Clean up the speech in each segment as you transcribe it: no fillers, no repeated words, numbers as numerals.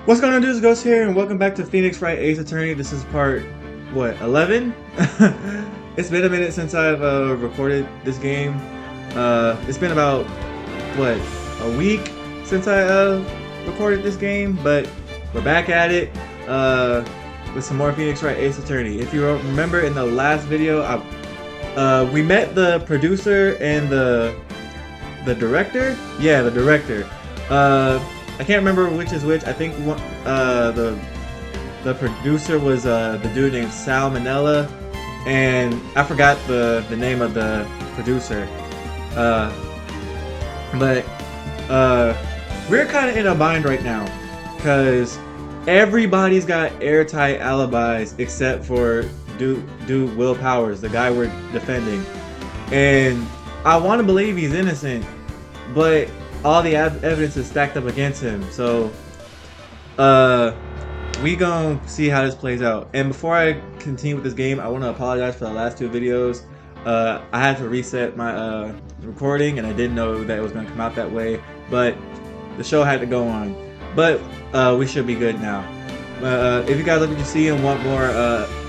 What's going on, dudes? Ghxst here, and welcome back to Phoenix Wright Ace Attorney. This is part, what, 11? It's been a minute since I've recorded this game. It's been about, what, a week since I recorded this game, but we're back at it with some more Phoenix Wright Ace Attorney. If you remember in the last video, we met the producer and the director? Yeah, the director. I can't remember which is which. I think the producer was the dude named Salmonella, and I forgot the name of the producer. But we're kind of in a bind right now because everybody's got airtight alibis except for dude Will Powers, the guy we're defending, and I want to believe he's innocent, but all the evidence is stacked up against him. So we gonna see how this plays out. And before I continue with this game, I want to apologize for the last two videos. I had to reset my recording, and I didn't know that it was gonna come out that way, but the show had to go on. But we should be good now. If you guys love what you see and want more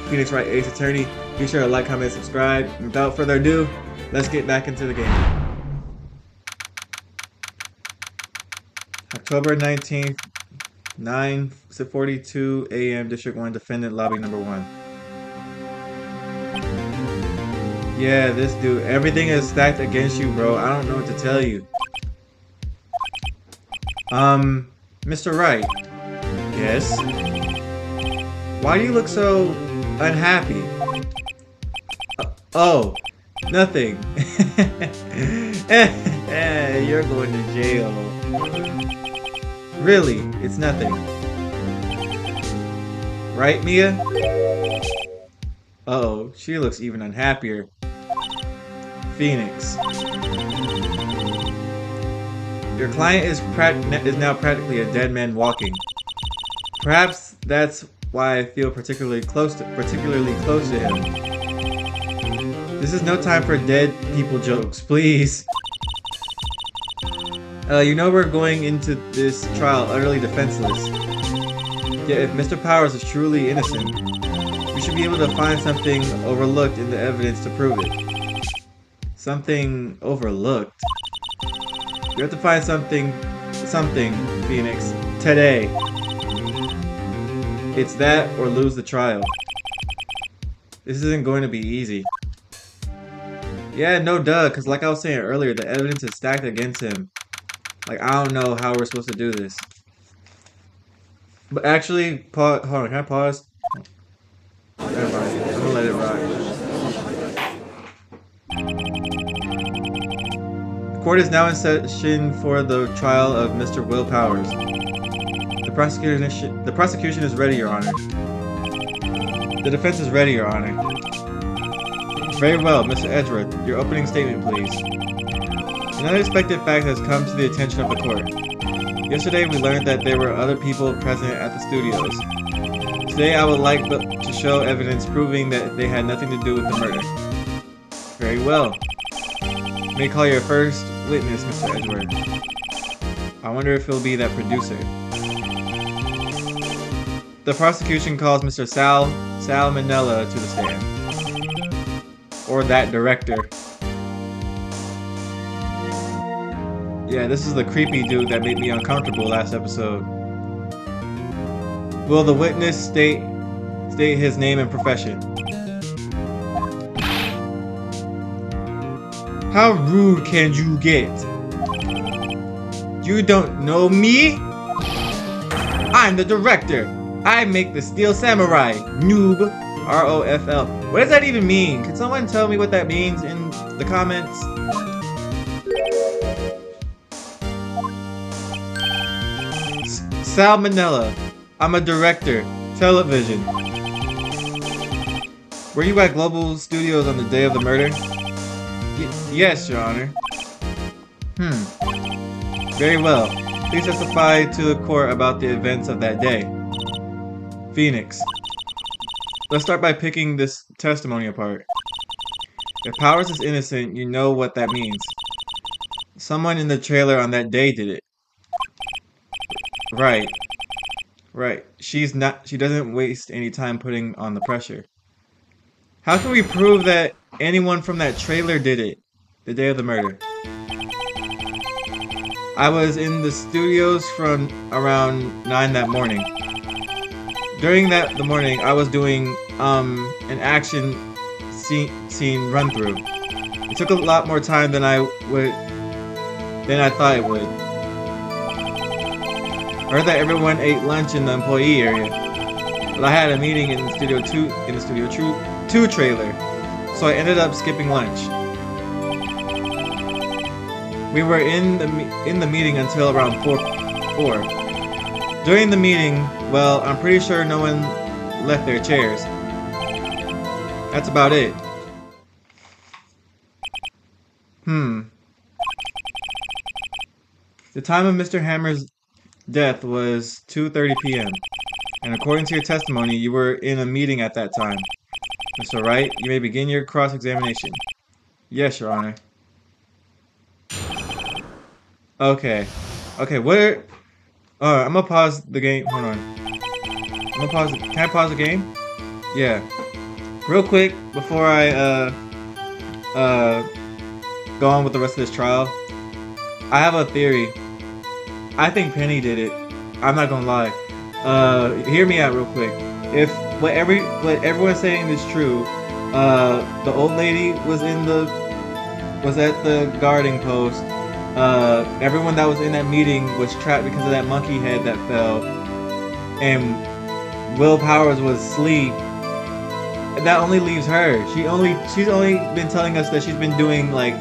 Phoenix Wright Ace Attorney, be sure to like, comment, subscribe. And without further ado, let's get back into the game. October 19th, 9:42 a.m. District 1, Defendant Lobby number 1. Yeah, this dude. Everything is stacked against you, bro. I don't know what to tell you. Mr. Wright. Yes? Why do you look so unhappy? Oh, nothing. You're going to jail. Really, it's nothing. Right, Mia? Uh-oh, she looks even unhappier. Phoenix. Your client is now practically a dead man walking. Perhaps that's why I feel particularly close to him. This is no time for dead people jokes, please. You know we're going into this trial utterly defenseless. Yet if Mr. Powers is truly innocent, we should be able to find something overlooked in the evidence to prove it. Something overlooked? You have to find something, Phoenix, today. It's that or lose the trial. This isn't going to be easy. Yeah, no duh, because like I was saying earlier, the evidence is stacked against him. Like, I don't know how we're supposed to do this. But actually, hold on, can I pause? Never mind. I'm gonna let it rock. The court is now in session for the trial of Mr. Will Powers. The prosecution is ready, Your Honor. The defense is ready, Your Honor. Very well, Mr. Edgeworth, your opening statement, please. An unexpected fact has come to the attention of the court. Yesterday we learned that there were other people present at the studios. Today I would like to show evidence proving that they had nothing to do with the murder. Very well. You may call your first witness, Mr. Edgeworth. I wonder if he'll be that producer. The prosecution calls Mr. Salmonella to the stand. Or that director. Yeah, this is the creepy dude that made me uncomfortable last episode. Will the witness state his name and profession? How rude can you get? You don't know me? I'm the director. I make the Steel Samurai. Noob. R-O-F-L. What does that even mean? Can someone tell me what that means in the comments? Salmonella. I'm a director. Television. Were you at Global Studios on the day of the murder? Yes, Your Honor. Very well. Please testify to the court about the events of that day. Phoenix. Let's start by picking this testimony apart. If Powers is innocent, you know what that means. Someone in the trailer on that day did it. Right. Right. She's not. She doesn't waste any time putting on the pressure. How can we prove that anyone from that trailer did it the day of the murder? I was in the studios from around 9 that morning. During the morning, I was doing an action scene run through. It took a lot more time than I thought it would. I heard that everyone ate lunch in the employee area, but I had a meeting in the Studio 2 trailer, so I ended up skipping lunch. We were in the meeting until around 4. During the meeting, well, I'm pretty sure no one left their chairs. That's about it. The time of Mr. Hammer's death was 2:30 p.m. And according to your testimony, you were in a meeting at that time. Mr. Wright, you may begin your cross-examination. Yes, Your Honor. Okay. Okay, I'm gonna pause the game. Hold on. Can I pause the game? Yeah. Real quick, before I, go on with the rest of this trial, I have a theory. I think Penny did it. I'm not gonna lie. Hear me out real quick. If what everyone's saying is true, the old lady was at the guarding post. Everyone that was in that meeting was trapped because of that monkey head that fell, and Will Powers was asleep. That only leaves her. She's only been telling us that she's been doing like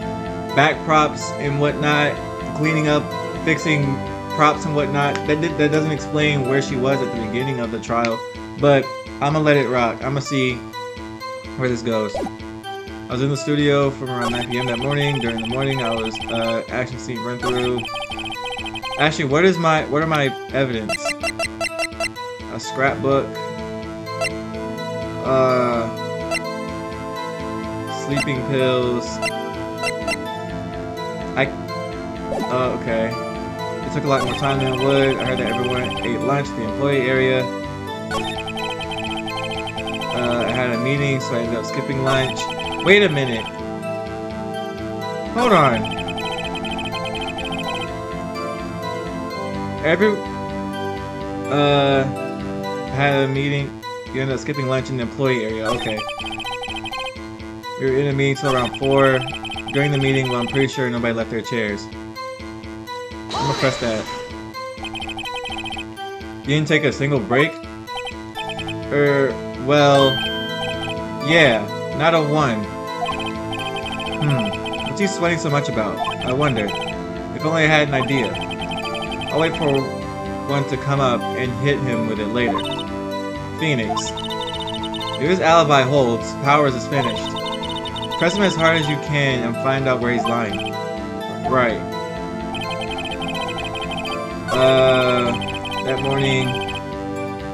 back props and whatnot, cleaning up, fixing props and whatnot. That doesn't explain where she was at the beginning of the trial. But I'm gonna let it rock. I'm gonna see where this goes. I was in the studio from around 9 p.m. that morning. During the morning, I was action scene run through. Actually, what are my evidence? A scrapbook. Sleeping pills. Okay. It took a lot more time than it would. I heard that everyone ate lunch in the employee area. I had a meeting, so I ended up skipping lunch. Wait a minute. Hold on. I had a meeting. You ended up skipping lunch in the employee area. Okay. We were in a meeting till around 4. During the meeting, well, I'm pretty sure nobody left their chairs. I'm gonna press that. You didn't take a single break? Well, yeah, not a one. What's he sweating so much about? I wonder. If only I had an idea. I'll wait for one to come up and hit him with it later. Phoenix. If his alibi holds, Powers is finished. Press him as hard as you can and find out where he's lying. Right. That morning,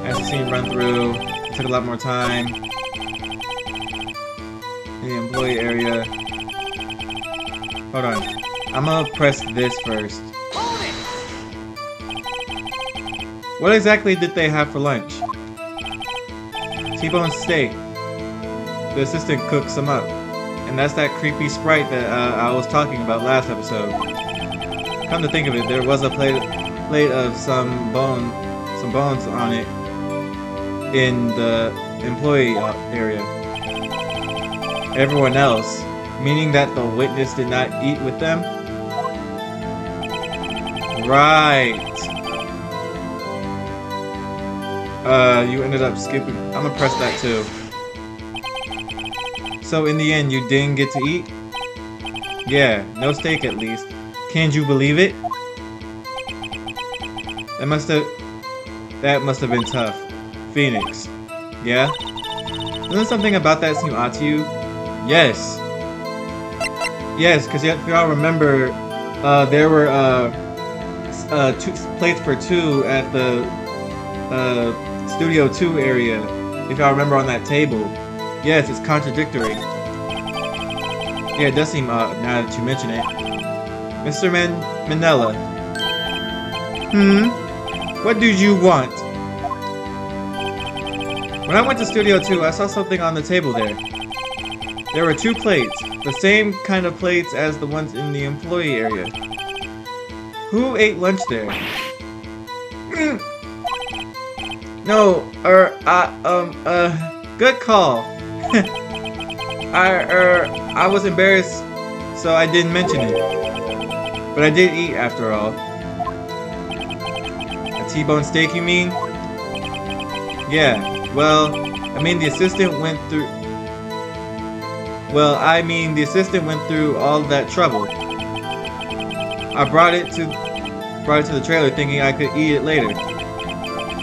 as the scene run through, it took a lot more time. In the employee area. Hold on. I'm gonna press this first. What exactly did they have for lunch? T-bone steak. The assistant cooks some up. And that's that creepy Sprite that I was talking about last episode. Come to think of it, there was a plate of some bones on it in the employee area. Everyone else, meaning that the witness did not eat with them? Right. You ended up skipping. I'm gonna press that too. So in the end, you didn't get to eat? Yeah, no steak at least. Can't you believe it? That must have been tough. Phoenix. Yeah? Doesn't something about that seem odd to you? Yes. Yes, because if y'all remember, there were 2 plates for 2 at the Studio 2 area. If y'all remember on that table. Yes, it's contradictory. Yeah, it does seem odd now that you mention it. Mr. Manella. What do you want? When I went to Studio 2, I saw something on the table there. There were 2 plates, the same kind of plates as the ones in the employee area. Who ate lunch there? No, good call. I was embarrassed, so I didn't mention it. But I did eat after all. A T-bone steak, you mean? Yeah, well, I mean the assistant went through all that trouble. I brought it to the trailer thinking I could eat it later.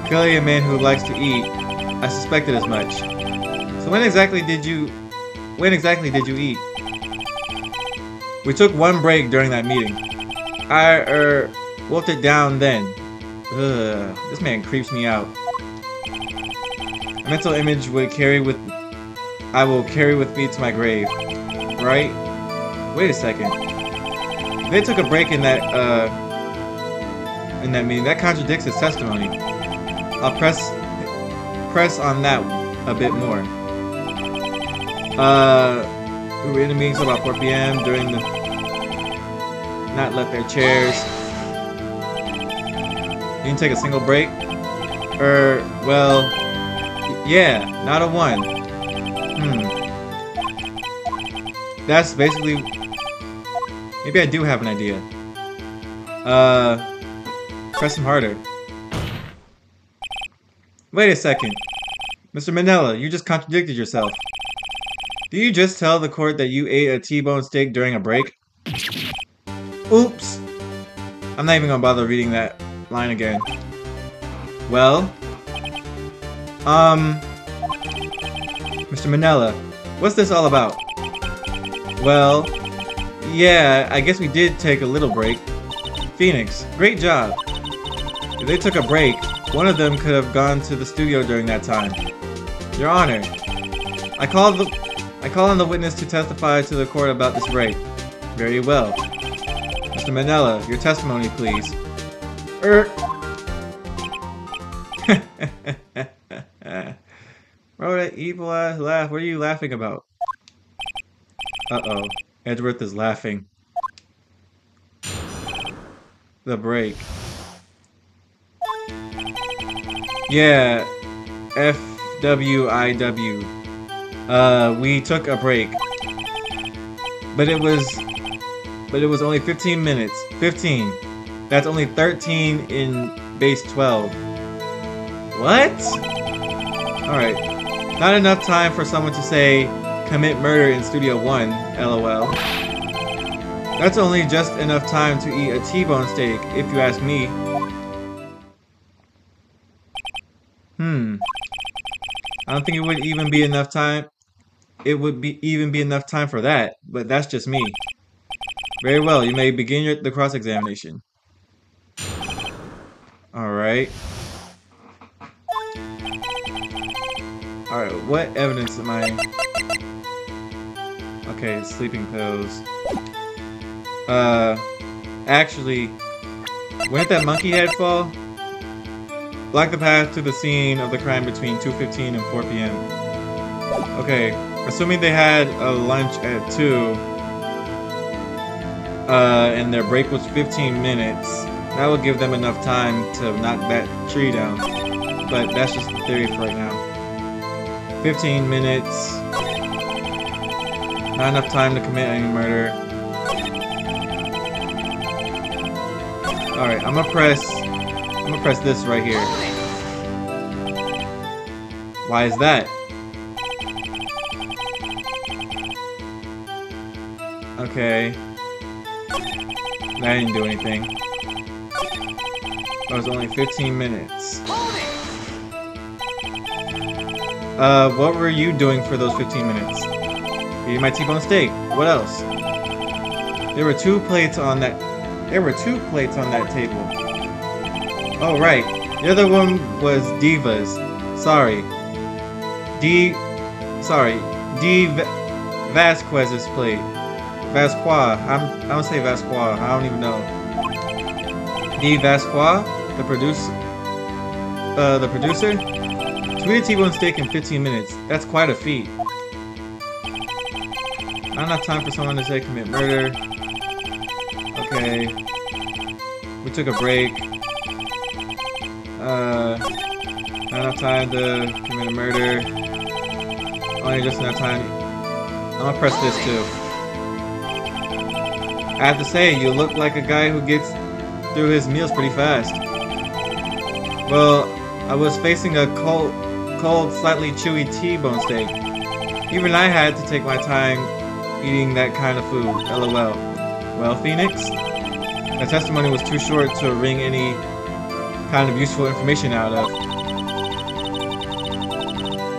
Clearly a man who likes to eat. I suspected as much. So when exactly did you eat? We took 1 break during that meeting. I wolfed it down then. Ugh, this man creeps me out. A mental image I will carry with me to my grave. Right? Wait a second. They took a break in that meeting. That contradicts his testimony. I'll press on that a bit more. We were in a meeting till about 4 p.m. during the not left their chairs. You didn't take a single break? Well, yeah, not a one. That's basically... Maybe I do have an idea. Press him harder. Wait a second. Mr. Manella, you just contradicted yourself. Did you just tell the court that you ate a T-bone steak during a break? Oops. I'm not even gonna bother reading that line again. Well? Mr. Manella, what's this all about? Well, yeah, I guess we did take a little break. Phoenix, great job. If they took a break, one of them could have gone to the studio during that time. Your Honor, I call on the witness to testify to the court about this break. Very well. Mr. Manella, your testimony, please. Bro, that evil ass laugh. What are you laughing about? Uh-oh. Edgeworth is laughing. The break. Yeah. FWIW. We took a break. But it was only 15 minutes. 15. That's only 13 in base 12. What? Alright. Not enough time for someone to say, commit murder in Studio 1, LOL. That's only just enough time to eat a T-bone steak, if you ask me. I don't think it would even be enough time. It would even be enough time for that, but that's just me. Very well, you may begin the cross-examination. Alright. Alright, what evidence am I... Okay, sleeping pills. Actually, when did that monkey head fall? Block the path to the scene of the crime between 2:15 and 4 p.m. Okay, assuming they had a lunch at 2, and their break was 15 minutes, that would give them enough time to knock that tree down. But that's just the theory for right now. 15 minutes. Not enough time to commit any murder. Alright, I'm gonna press this right here. Why is that? Okay. That didn't do anything. That was only 15 minutes. What were you doing for those 15 minutes? Eating my T-bone steak. What else? There were 2 plates on that table. Oh, right. The other one was Diva's. Sorry. D. Vasquez's plate. Vasquez. I'm gonna say Vasquez. I don't even know. D. Vasquez? The producer? To eat a T-bone steak in 15 minutes. That's quite a feat. Not enough time for someone to say commit murder. Okay. We took a break. Not enough time to commit a murder. Only just enough time. I'm gonna press this too. I have to say, you look like a guy who gets through his meals pretty fast. Well, I was facing a cold, slightly chewy T-bone steak. Even I had to take my time eating that kind of food. LOL. Well, Phoenix, the testimony was too short to wring any kind of useful information out of.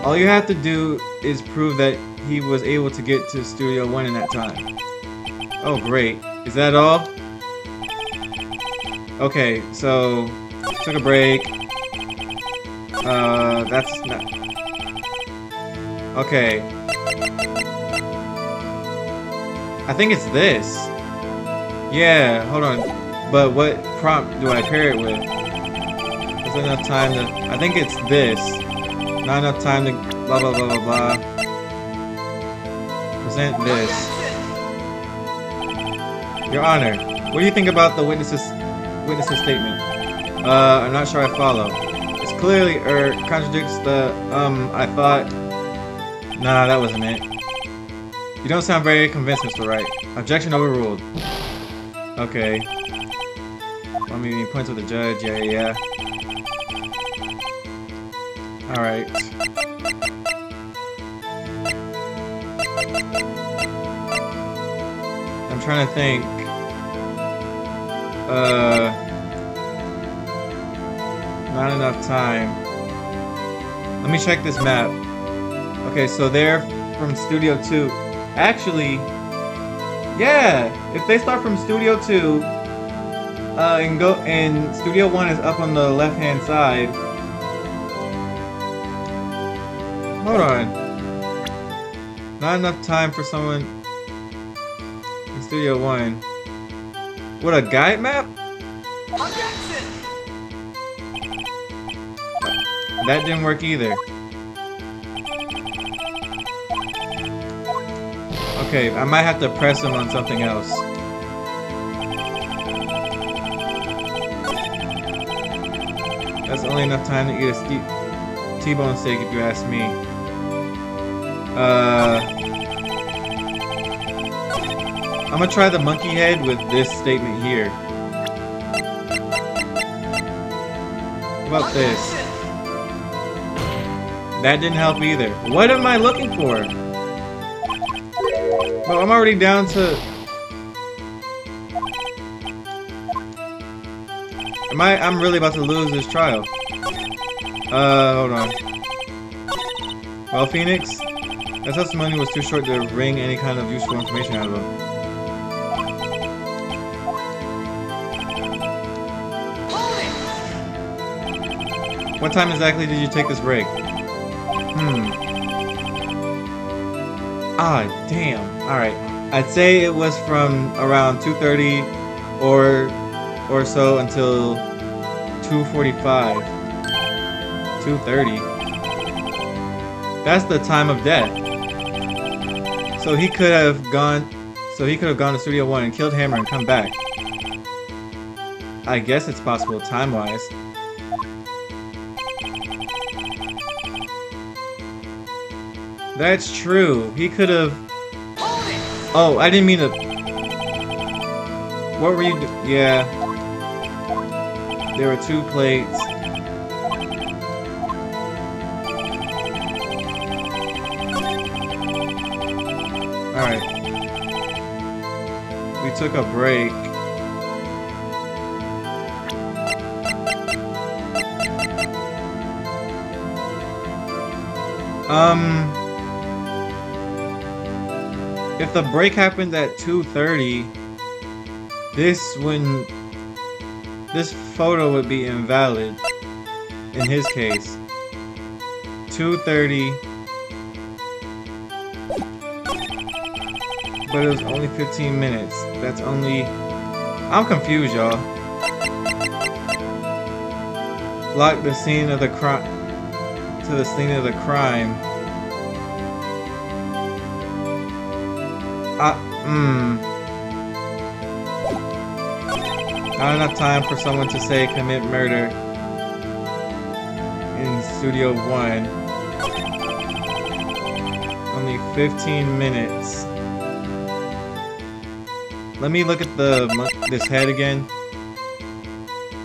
All you have to do is prove that he was able to get to Studio 1 in that time. Oh, great. Is that all? Okay, so took a break. That's not... Okay. I think it's this. Yeah, hold on. But what prompt do I pair it with? There's enough time to... I think it's this. Not enough time to blah blah blah blah blah. Present this. Your Honor, what do you think about the witness's statement? I'm not sure I follow. It's clearly, contradicts the, I thought... Nah, that wasn't it. You don't sound very convinced, Mr. Wright. Objection overruled. Okay. Want me to point to the judge? Yeah. Alright. I'm trying to think. Not enough time. Let me check this map. Okay, so they're from Studio 2. Actually, yeah, if they start from Studio 2, and Studio 1 is up on the left-hand side. Hold on. Not enough time for someone in Studio 1. What, a guide map? That didn't work either. Okay, I might have to press him on something else. That's only enough time to eat a T-bone steak if you ask me. I'm gonna try the monkey head with this statement here. How about this? That didn't help either. What am I looking for? Well, I'm already down to... I'm really about to lose this trial. Hold on. Well, Phoenix, that testimony was too short to wring any kind of useful information out of him. What time exactly did you take this break? Ah, damn. Alright. I'd say it was from around 2:30 or so until 2:45. 2:30. That's the time of death. So he could have gone to Studio 1 and killed Hammer and come back. I guess it's possible time-wise. That's true. He could have... Oh, I didn't mean to... What were you Yeah. There were 2 plates. Alright. We took a break. If the break happened at 2:30, this photo would be invalid in his case. 2:30, but it was only 15 minutes. That's only... I'm confused, y'all. Block the scene of the crime. to the scene of the crime. Not enough time for someone to say commit murder in Studio 1. Only 15 minutes. Let me look at this head again.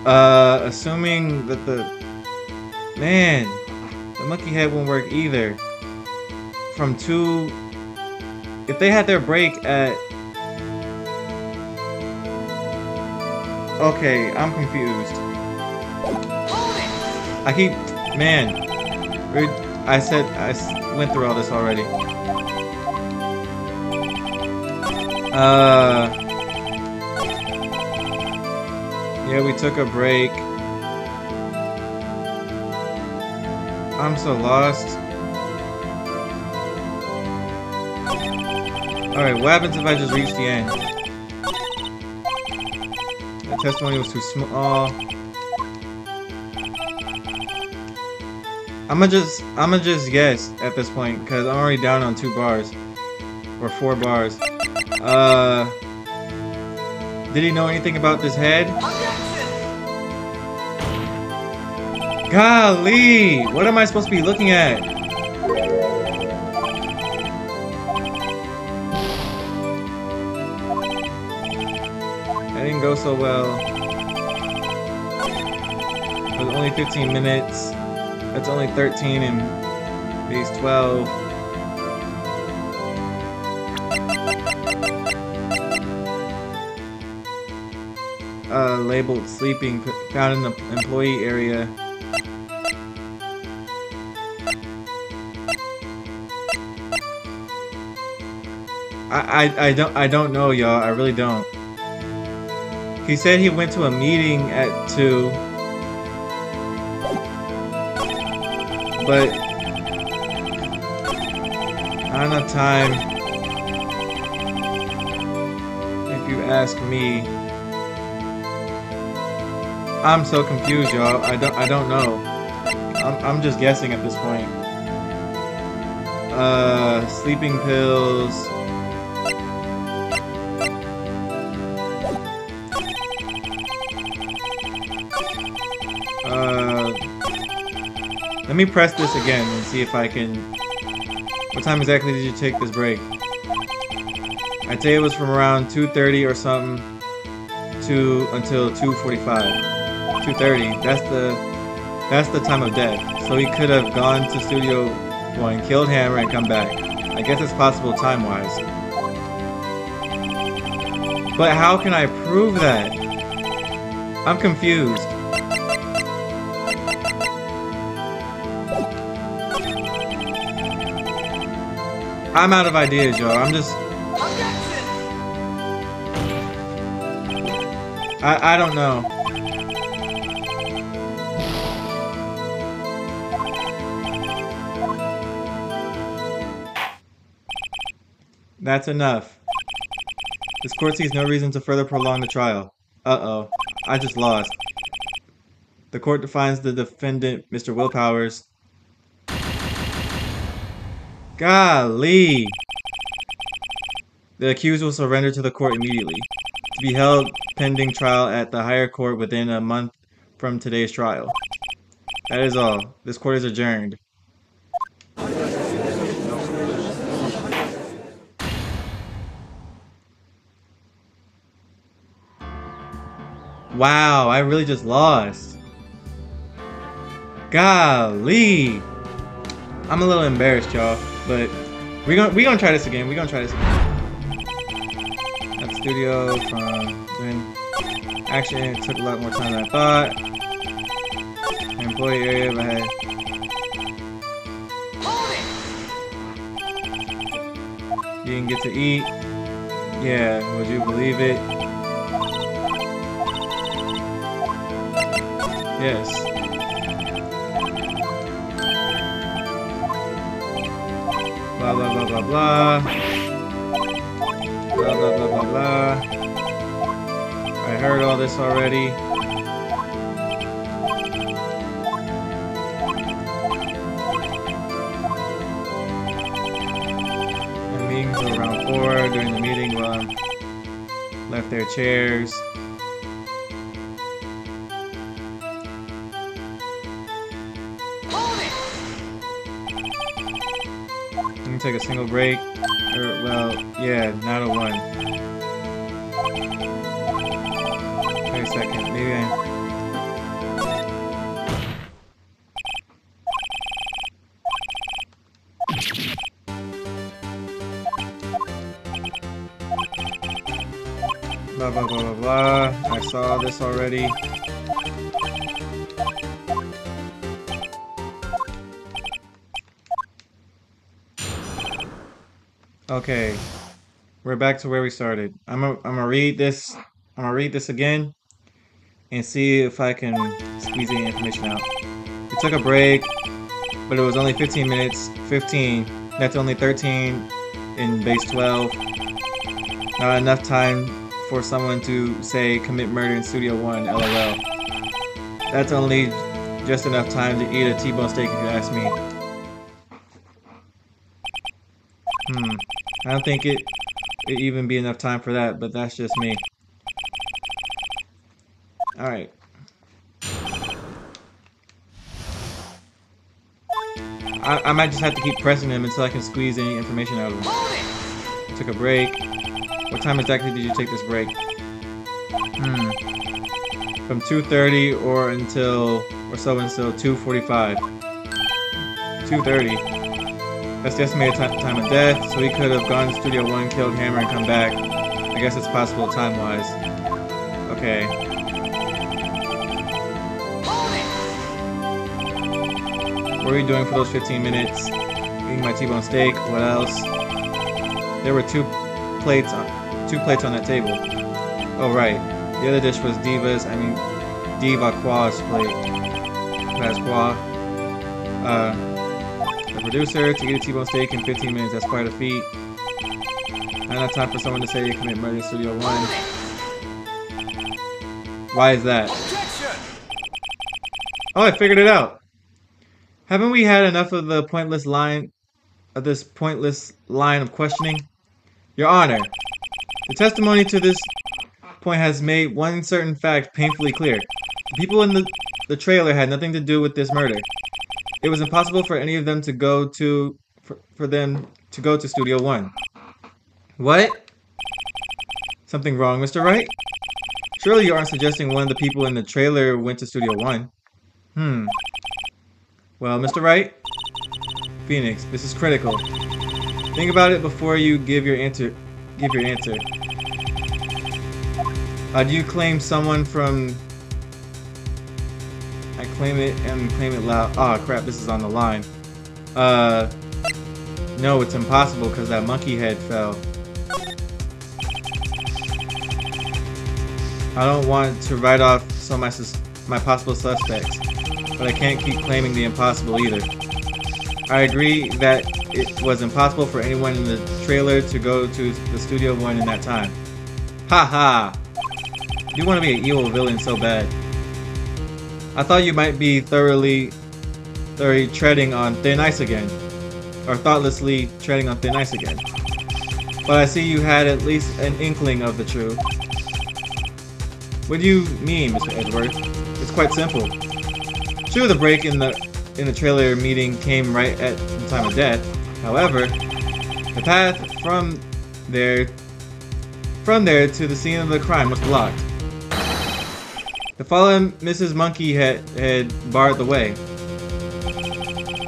Assuming that the monkey head won't work either. From 2, if they had their break at, okay, I'm confused. I went through all this already. Yeah, we took a break. I'm so lost. Alright, what happens if I just reach the end? The testimony was too small. I'ma just guess at this point, because I'm already down on 2 bars. Or 4 bars. Did he know anything about this head? Golly! What am I supposed to be looking at? That didn't go so well. It was only 15 minutes. That's only 13 and these 12. Labeled sleeping, found in the employee area. I don't know, y'all. I really don't. He said he went to a meeting at 2. But not enough time, if you ask me. I'm so confused, y'all. I don't know. I'm just guessing at this point. Sleeping pills. Let me press this again and see if I can... What time exactly did you take this break? I'd say it was from around 2:30 or something to until 2:45. 2:30. That's the time of death. So he could have gone to Studio 1, killed Hammer, and come back. I guess it's possible time-wise. But how can I prove that? I'm confused. I'm out of ideas, y'all. I'm just... I don't know. That's enough. This court sees no reason to further prolong the trial. Uh-oh. I just lost. The court defines the defendant, Mr. Willpowers. Golly! The accused will surrender to the court immediately, to be held pending trial at the higher court within a month from today's trial. That is all. This court is adjourned. Wow, I really just lost. Golly! I'm a little embarrassed, y'all, but we gonna try this again. That studio from doing action. It took a lot more time than I thought. Employee area, but hey. You didn't get to eat. Yeah, would you believe it? Yes. Blah blah blah blah blah. Blah blah blah blah blah. I heard all this already. before during the meeting left their chairs. Let me take a single break. Well, yeah, 901. Wait a second, maybe blah blah blah blah blah. I saw this already. Okay, we're back to where we started. I'm gonna read this. I'm gonna read this again and see if I can squeeze any information out. We took a break, but it was only 15 minutes. 15. That's only 13 in base 12. Not enough time for someone to say commit murder in Studio 1. LOL. That's only just enough time to eat a T-bone steak if you ask me. I don't think it'd even be enough time for that, but that's just me. Alright. I might just have to keep pressing him until I can squeeze any information out of him. Took a break. What time exactly did you take this break? From 2:30 or until 2:45. 2:30. That's the estimated time of death, so he could have gone to Studio 1, killed Hammer, and come back. I guess it's possible time-wise. Okay. What were you doing for those 15 minutes? Eating my T-bone steak. What else? There were two plates on that table. Oh right. The other dish was Diva Qua's plate. That's Qua. The producer to eat a T-bone steak in 15 minutes. That's quite a feat. Not enough time for someone to say you commit murder in Studio 1. Why is that? Oh, I figured it out. Haven't we had enough of this pointless line of questioning? Your Honor, the testimony to this point has made one certain fact painfully clear. The people in the trailer had nothing to do with this murder. It was impossible for any of them to go to Studio 1. What? Something wrong, Mr. Wright? Surely you aren't suggesting one of the people in the trailer went to Studio 1. Well, Mr. Wright? Phoenix, this is critical. Think about it before you give your answer. Do you claim someone from... I claim it and claim it loud. Oh crap, this is on the line. No, it's impossible because that monkey head fell. I don't want to write off my possible suspects, but I can't keep claiming the impossible either. I agree that it was impossible for anyone in the trailer to go to the Studio 1 in that time. Ha! You want to be an evil villain so bad. I thought you might be thoroughly treading on thin ice again. Or thoughtlessly treading on thin ice again. But I see you had at least an inkling of the truth. What do you mean, Mr. Edgeworth? It's quite simple. Sure, the break in the trailer meeting came right at the time of death. However, the path from there to the scene of the crime was blocked. The fallen Mrs. Monkey had barred the way.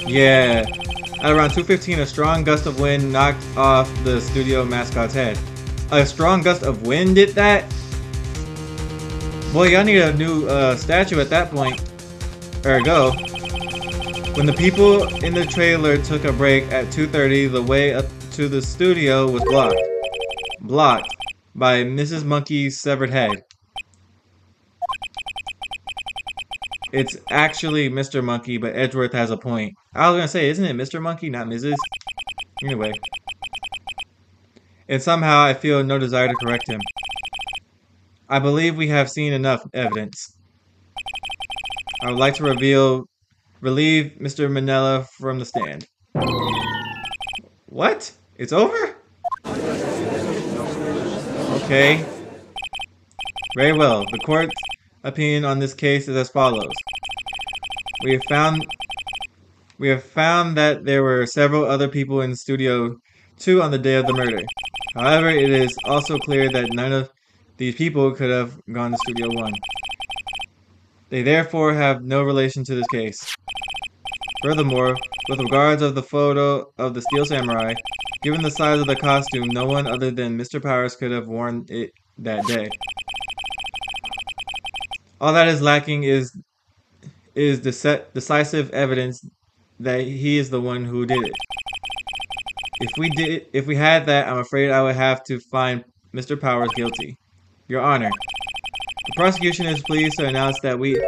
Yeah. At around 2:15, a strong gust of wind knocked off the studio mascot's head. A strong gust of wind did that? Boy, y'all need a new statue at that point. Ergo, when the people in the trailer took a break at 2:30, the way up to the studio was blocked. Blocked by Mrs. Monkey's severed head. It's actually Mr. Monkey, but Edgeworth has a point. I was gonna say, isn't it Mr. Monkey, not Mrs.? Anyway. And somehow I feel no desire to correct him. I believe we have seen enough evidence. I would like to relieve Mr. Manella from the stand. What? It's over? Okay. Very well. The court's opinion on this case is as follows. We have found that there were several other people in Studio 2 on the day of the murder. However, it is also clear that none of these people could have gone to Studio 1. They therefore have no relation to this case. Furthermore, with regards of the photo of the Steel Samurai, given the size of the costume, no one other than Mr. Powers could have worn it that day. All that is lacking is decisive evidence that he is the one who did it. If we had that, I'm afraid I would have to find Mr. Powers guilty. Your Honor, the prosecution is pleased to announce that we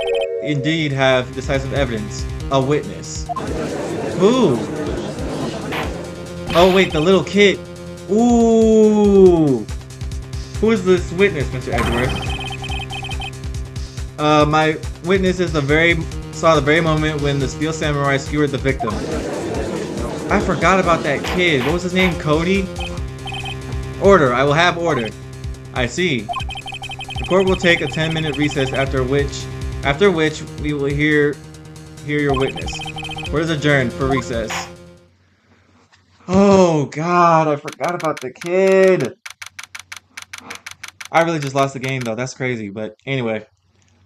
indeed have decisive evidence. A witness. Who? Oh wait, the little kid. Ooh. Who is this witness, Mr. Edgeworth? My witness is saw the very moment when the Steel Samurai skewered the victim. I forgot about that kid. What was his name? Cody? Order. I will have order. I see. The court will take a 10-minute recess after which we will hear your witness. Court is adjourned for recess. Oh god, I forgot about the kid. I really just lost the game though. That's crazy. But anyway.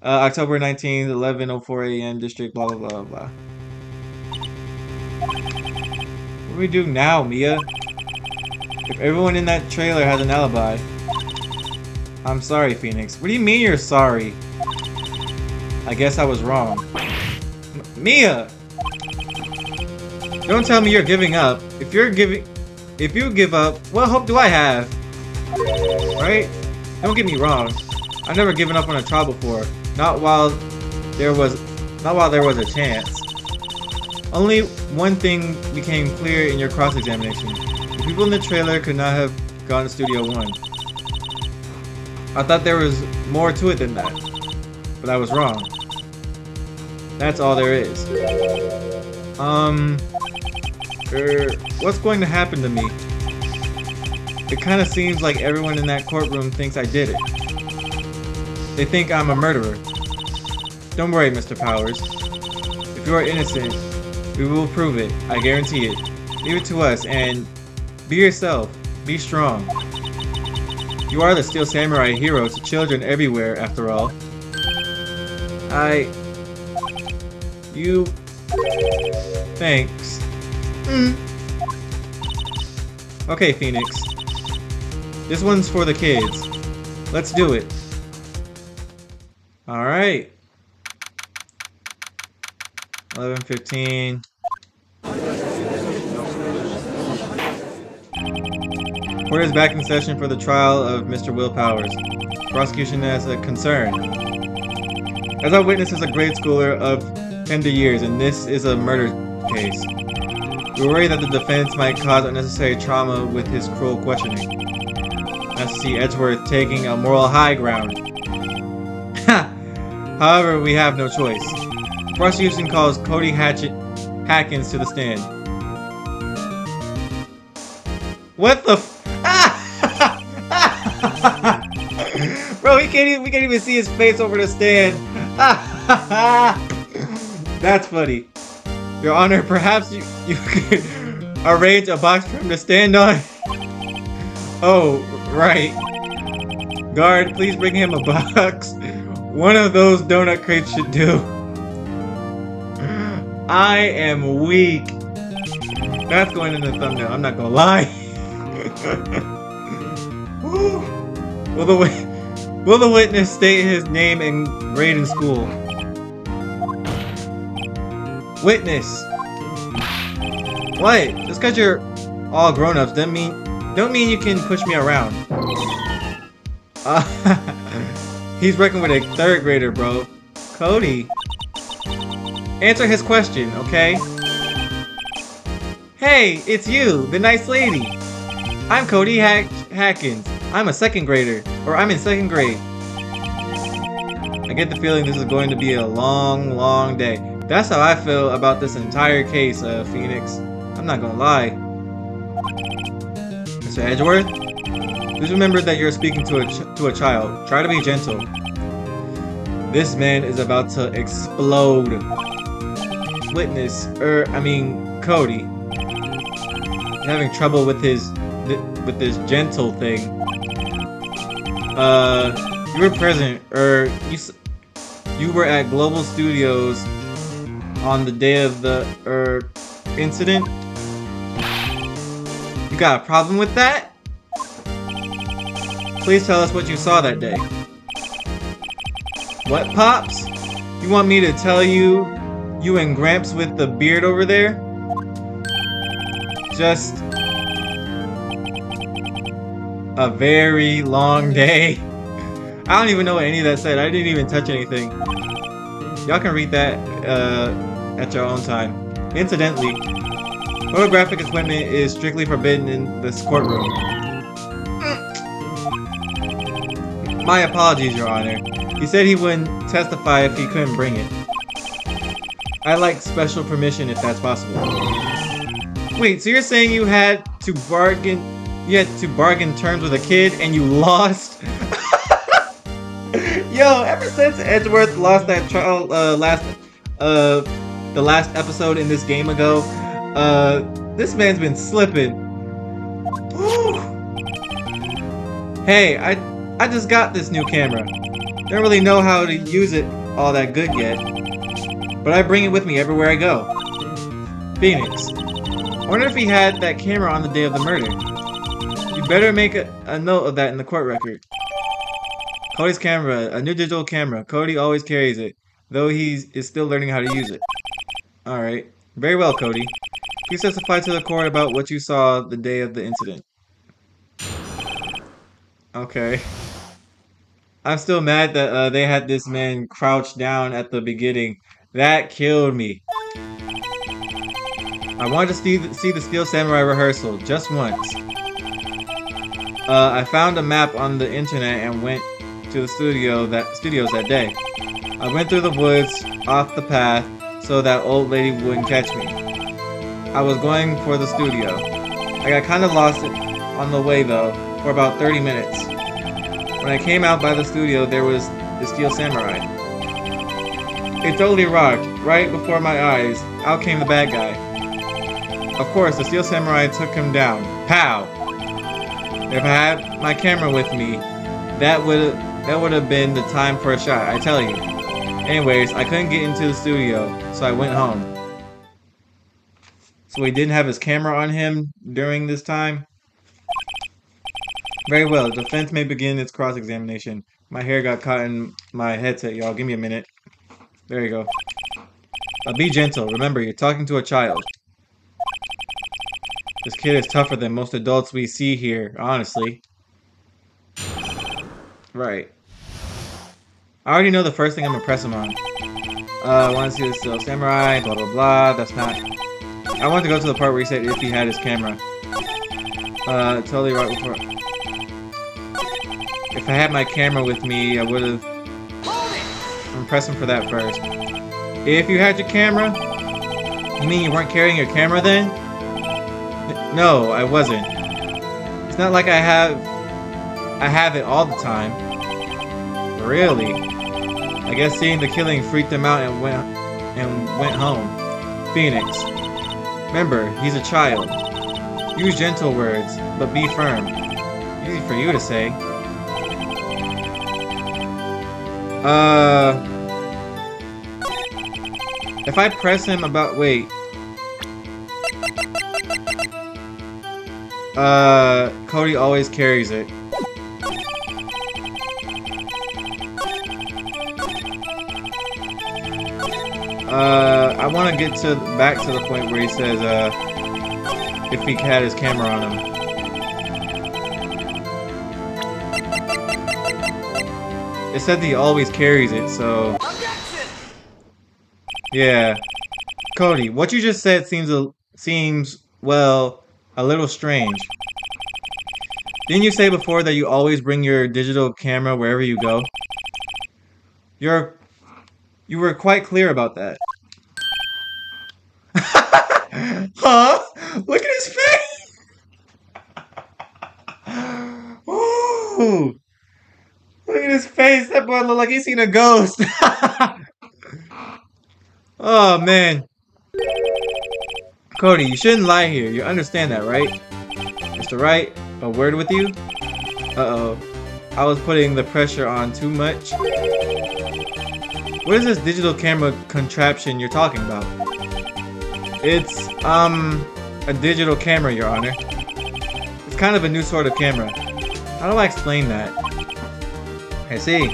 October 19th, 11:04 a.m. District, blah, blah, blah, blah. What do we do now, Mia? If everyone in that trailer has an alibi. I'm sorry, Phoenix. What do you mean you're sorry? I guess I was wrong. Mia! Don't tell me you're giving up. If you give up, what hope do I have? Right? Don't get me wrong. I've never given up on a trial before. Not while there was a chance. Only one thing became clear in your cross-examination. The people in the trailer could not have gone to Studio 1. I thought there was more to it than that. But I was wrong. That's all there is. What's going to happen to me? It kind of seems like everyone in that courtroom thinks I did it. They think I'm a murderer. Don't worry, Mr. Powers. If you are innocent, we will prove it. I guarantee it. Leave it to us and be yourself. Be strong. You are the Steel Samurai hero to children everywhere, after all. Thanks. Okay, Phoenix. This one's for the kids. Let's do it. Alright. 11:15. Court is back in session for the trial of Mr. Will Powers. Prosecution has a concern. As our witness is a grade schooler of tender years, and this is a murder case. We worry that the defense might cause unnecessary trauma with his cruel questioning. Nice to see Edgeworth taking a moral high ground. However, we have no choice. The prosecution calls Cody Hackins to the stand. What the Bro, we can't even see his face over the stand. That's funny. Your Honor, perhaps you could arrange a box for him to stand on? Oh, right. Guard, please bring him a box. One of those donut crates should do. I am weak. That's going in the thumbnail, I'm not gonna lie. Will the witness state his name and grade in school? Witness! What? Just because you're all grown-ups don't mean you can push me around. He's working with a 3rd grader, bro. Cody. Answer his question, okay? Hey, it's you, the nice lady. I'm Cody Hackins. I'm a 2nd grader. Or I'm in 2nd grade. I get the feeling this is going to be a long, long day. That's how I feel about this entire case, Phoenix. I'm not gonna lie. Mr. Edgeworth? Just remember that you're speaking to a child. Try to be gentle. This man is about to explode. Witness, Cody. He's having trouble with this gentle thing. You were present, you were at Global Studios on the day of the incident. You got a problem with that? Please tell us what you saw that day. What, Pops? You want me to tell you and Gramps with the beard over there? Just a very long day. I don't even know what any of that said. I didn't even touch anything. Y'all can read that at your own time. Incidentally, photographic equipment is strictly forbidden in this courtroom. My apologies, Your Honor. He said he wouldn't testify if he couldn't bring it. I'd like special permission if that's possible. Wait, so you're saying you had to bargain terms with a kid and you lost? Yo, ever since Edgeworth lost that trial the last episode in this game ago, this man's been slipping. Whew. Hey, I just got this new camera. Don't really know how to use it all that good yet, but I bring it with me everywhere I go. Phoenix. I wonder if he had that camera on the day of the murder. You better make a note of that in the court record. Cody's camera, a new digital camera. Cody always carries it, though he is still learning how to use it. Alright. Very well, Cody. Please testify to the court about what you saw the day of the incident. Okay. I'm still mad that they had this man crouched down at the beginning. That killed me. I wanted to see the Steel Samurai rehearsal, just once. I found a map on the internet and went to the studios that day. I went through the woods, off the path, so that old lady wouldn't catch me. I was going for the studio. I got kind of lost on the way though, for about 30 minutes. When I came out by the studio, there was the Steel Samurai. It totally rocked. Right before my eyes, out came the bad guy. Of course, the Steel Samurai took him down. Pow! If I had my camera with me, that would have been the time for a shot, I tell you. Anyways, I couldn't get into the studio, so I went home. So he didn't have his camera on him during this time? Very well, the defense may begin its cross-examination. My hair got caught in my headset, y'all. Give me a minute. There you go. Be gentle. Remember, you're talking to a child. This kid is tougher than most adults we see here, honestly. Right. I already know the first thing I'm gonna press him on. I want to see the Steel Samurai, blah blah blah. That's not... I want to go to the part where he said if he had his camera. Totally right before... If I had my camera with me, I would have... I'm pressing for that first. If you had your camera? You mean you weren't carrying your camera then? No, I wasn't. It's not like I have it all the time. Really? I guess seeing the killing freaked him out and went home. Phoenix. Remember, he's a child. Use gentle words, but be firm. Easy for you to say. If I press him about... Wait. Cody always carries it. I want to get back to the point where he says, if he had his camera on him. It said that he always carries it, so... Yeah. Cody, what you just said seems, well, a little strange. Didn't you say before that you always bring your digital camera wherever you go? You were quite clear about that. Huh? Look at his face! Look at his face. That boy look like he's seen a ghost. Oh, man. Cody, you shouldn't lie here. You understand that, right? Mr. Wright, a word with you? Uh-oh. I was putting the pressure on too much. What is this digital camera contraption you're talking about? It's, a digital camera, Your Honor. It's kind of a new sort of camera. How do I explain that? I see.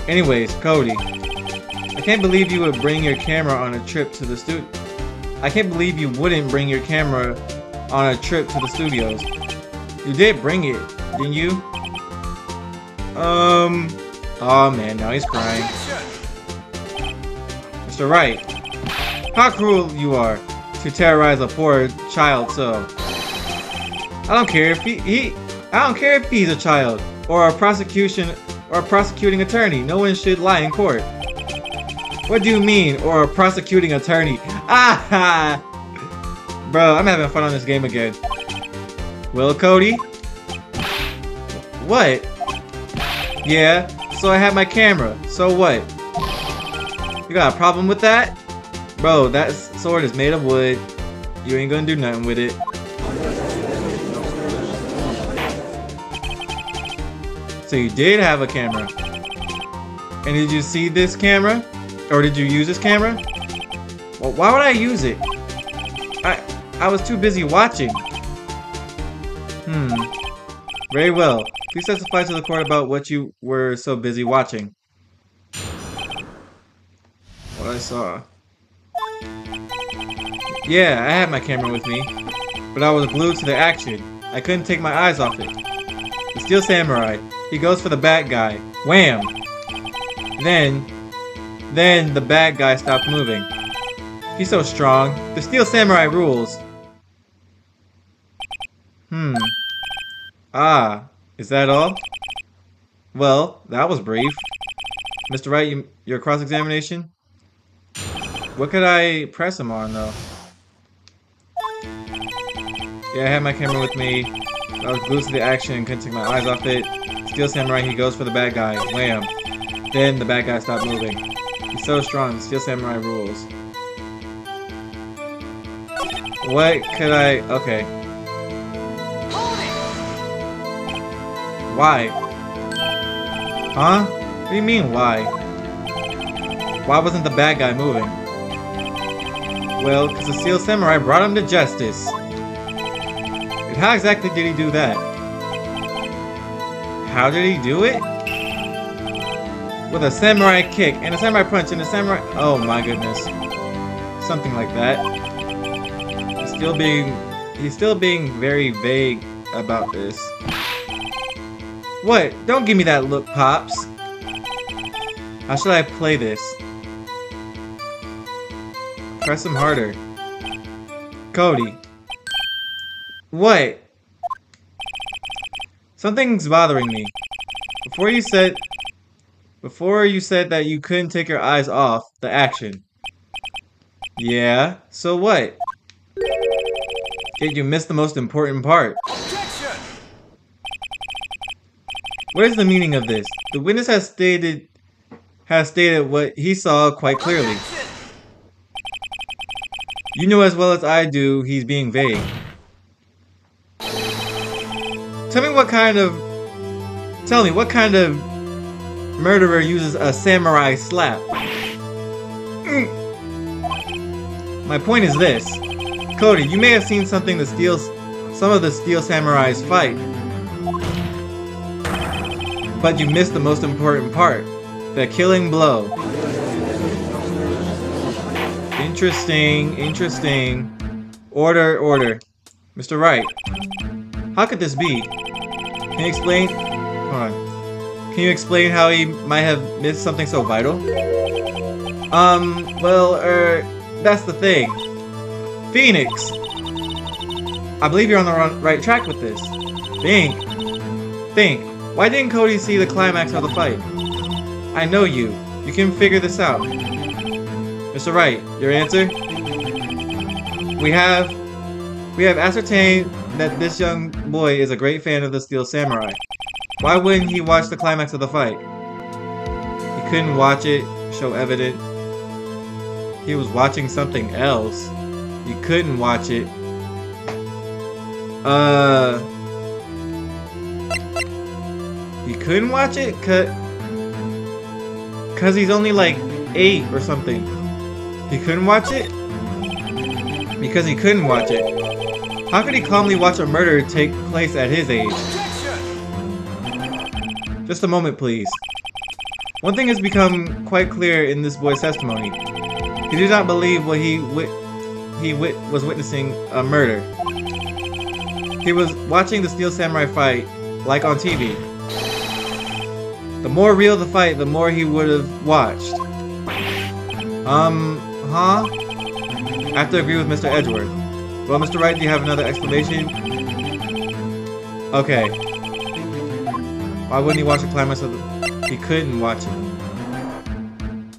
Anyways, Cody. I can't believe you would bring your camera on a trip to the studio. I can't believe you wouldn't bring your camera on a trip to the studios. You did bring it, didn't you? Oh man, now he's crying. Mr. Wright, how cruel you are to terrorize a poor child so. I don't care if I don't care if he's a child or a prosecuting attorney. No one should lie in court. What do you mean, or a prosecuting attorney? Ah! Bro, I'm having fun on this game again. Well, Cody? What? Yeah, so I have my camera. So what? You got a problem with that? Bro, that sword is made of wood. You ain't gonna do nothing with it. So you did have a camera. And did you see this camera? Or did you use this camera? Well, why would I use it? I was too busy watching. Very well. Please testify to the court about what you were so busy watching. What I saw. Yeah, I had my camera with me, but I was glued to the action. I couldn't take my eyes off it. The Steel Samurai. He goes for the bad guy. Wham! Then the bad guy stopped moving. He's so strong. The Steel Samurai rules. Ah, is that all? Well, that was brief. Mr. Wright, your cross-examination? What could I press him on, though? Yeah, I had my camera with me. I was glued to the action and couldn't take my eyes off it. Steel Samurai, he goes for the bad guy. Wham. Then the bad guy stopped moving. He's so strong. The Steel Samurai rules. What could I... Okay. Why? Huh? What do you mean, why? Why wasn't the bad guy moving? Well, because the Steel Samurai brought him to justice. And how exactly did he do that? How did he do it? With a samurai kick, and a samurai punch, and a samurai... Oh my goodness. Something like that. He's still being very vague about this. What? Don't give me that look, Pops. How should I play this? Press him harder. Cody. What? Something's bothering me. Before you said that you couldn't take your eyes off the action. Yeah, so what? Yet you missed the most important part. What is the meaning of this? The witness has stated what he saw quite clearly. You know as well as I do he's being vague. Tell me what kind of murderer uses a samurai slap? My point is this. Cody, you may have seen some of the Steel Samurais fight. But you missed the most important part. The killing blow. Interesting. Order. Mr. Wright. How could this be? Can you explain? Hold on. Can you explain how he might have missed something so vital? That's the thing. Phoenix! I believe you're on the right track with this. Think. Why didn't Cody see the climax of the fight? I know you. You can figure this out. Mr. Wright, your answer? We have ascertained that this young boy is a great fan of the Steel Samurai. Why wouldn't he watch the climax of the fight? He couldn't watch it. Show evident. He was watching something else. He couldn't watch it. He couldn't watch it? Cause he's only like 8 or something. He couldn't watch it? Because he couldn't watch it. How could he calmly watch a murder take place at his age? Just a moment, please. One thing has become quite clear in this boy's testimony. He did not believe what he was witnessing a murder. He was watching the Steel Samurai fight, like on TV. The more real the fight, the more he would have watched. Huh? I have to agree with Mr. Edgeworth. Well, Mr. Wright, do you have another explanation? Okay. Why wouldn't he watch the climax of the... He couldn't watch it.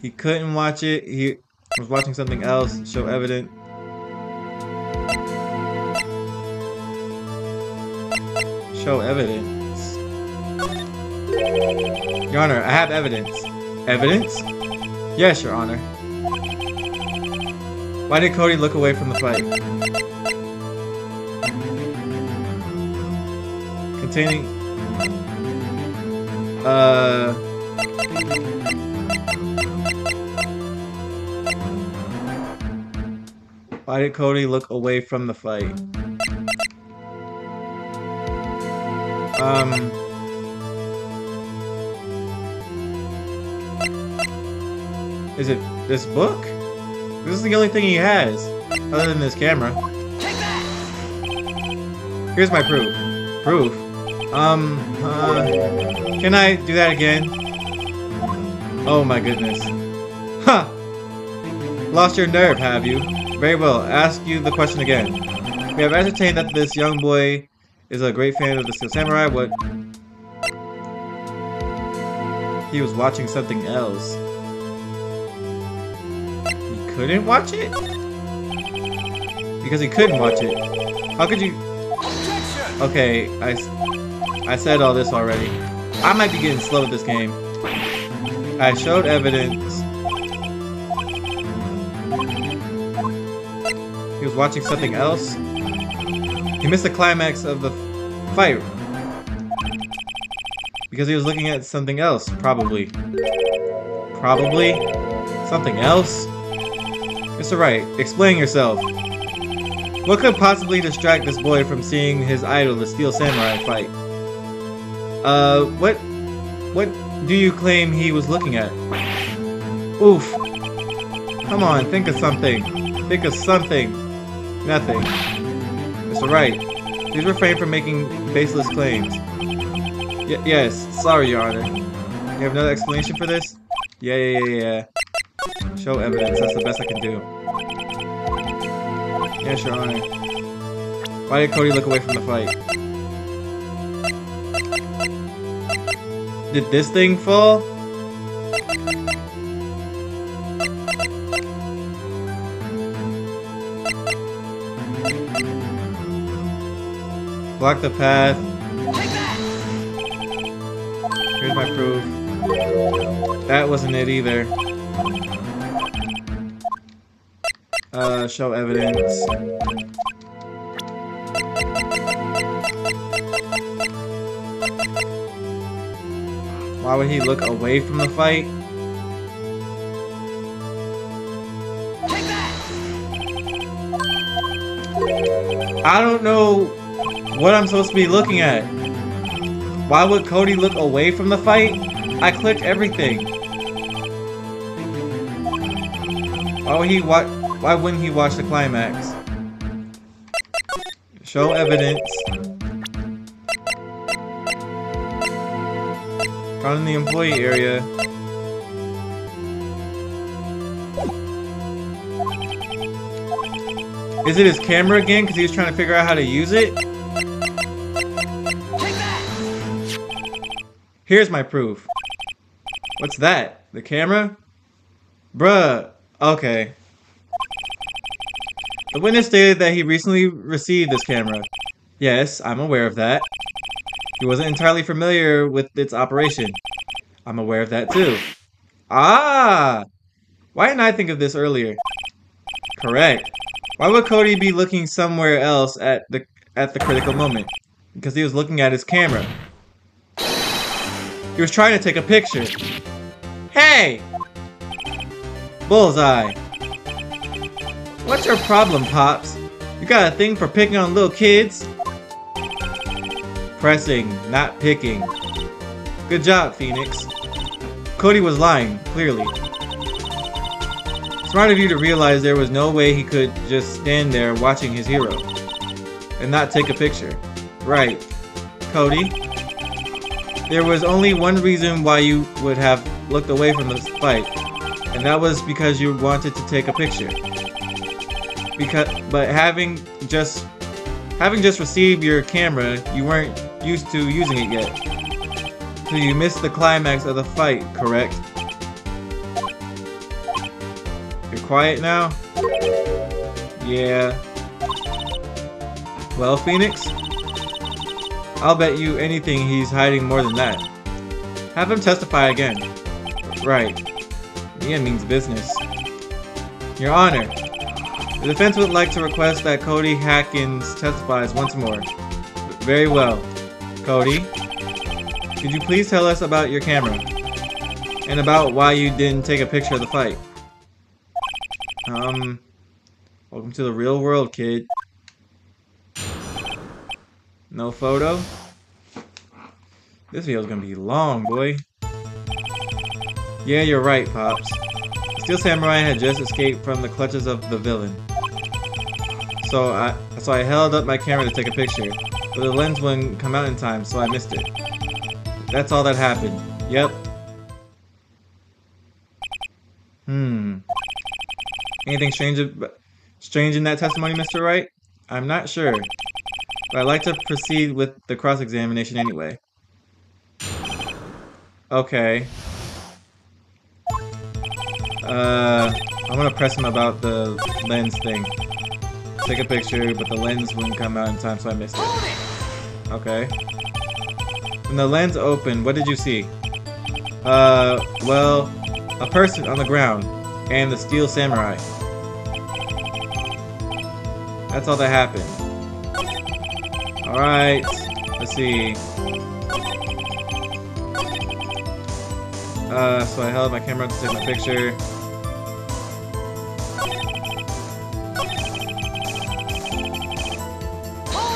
He couldn't watch it. He was watching something else. Show evident. Show evidence. Your Honor, I have evidence. Evidence? Yes, Your Honor. Why did Cody look away from the fight? Containing... Why did Cody look away from the fight? Is it this book? This is the only thing he has, other than this camera. Here's my proof. Proof? Can I do that again? Oh my goodness. Huh! Lost your nerve, have you? Very well, ask you the question again. We have ascertained that this young boy is a great fan of the Steel Samurai. What? He was watching something else. He couldn't watch it? Because he couldn't watch it. How could you... Okay, I said all this already. I might be getting slow at this game. I showed evidence. He was watching something else. He missed the climax of the fight. Because he was looking at something else, probably. Probably? Something else? Mr. Wright, explain yourself. What could possibly distract this boy from seeing his idol, the Steel Samurai, fight? What do you claim he was looking at? Oof. Come on, think of something. Think of something. Nothing. Mr. Wright, please refrain from making baseless claims. Yes, sorry, Your Honor. You have another explanation for this? Yeah. Show evidence, that's the best I can do. Yes, Your Honor. Why did Cody look away from the fight? Did this thing fall? Block the path. Here's my proof. That wasn't it either. Show evidence. Why would he look away from the fight? I don't know what I'm supposed to be looking at. Why would Cody look away from the fight? I clicked everything. Why wouldn't he watch the climax? Show evidence. Found in the employee area. Is it his camera again? Because he was trying to figure out how to use it? Here's my proof. What's that? The camera? Bruh. Okay. The witness stated that he recently received this camera. Yes, I'm aware of that. He wasn't entirely familiar with its operation. I'm aware of that too. Ah! Why didn't I think of this earlier? Correct. Why would Cody be looking somewhere else at the critical moment? Because he was looking at his camera. He was trying to take a picture. Hey! Bullseye. What's your problem, Pops? You got a thing for picking on little kids? Pressing, not picking. Good job, Phoenix. Cody was lying, clearly. Smart of you to realize there was no way he could just stand there watching his hero and not take a picture. Right. Cody? There was only one reason why you would have looked away from the fight, and that was because you wanted to take a picture. But having just received your camera, you weren't used to using it yet. So you missed the climax of the fight, correct? You're quiet now? Yeah. Well, Phoenix? I'll bet you anything he's hiding more than that. Have him testify again. Right. Yeah means business. Your Honor, the defense would like to request that Cody Hackins testifies once more. Very well. Cody, could you please tell us about your camera? And about why you didn't take a picture of the fight? Welcome to the real world, kid. No photo? This video's gonna be long, boy. Yeah, you're right, Pops. The Steel Samurai had just escaped from the clutches of the villain. So I held up my camera to take a picture, but the lens wouldn't come out in time, so I missed it. That's all that happened. Yep. Anything strange in that testimony, Mr. Wright? I'm not sure, but I'd like to proceed with the cross-examination anyway. Okay. I'm gonna press him about the lens thing. Take a picture, but the lens wouldn't come out in time, so I missed it. Okay. When the lens opened, what did you see? Well, a person on the ground, and the Steel Samurai. That's all that happened. Alright, let's see. So I held my camera to take my picture.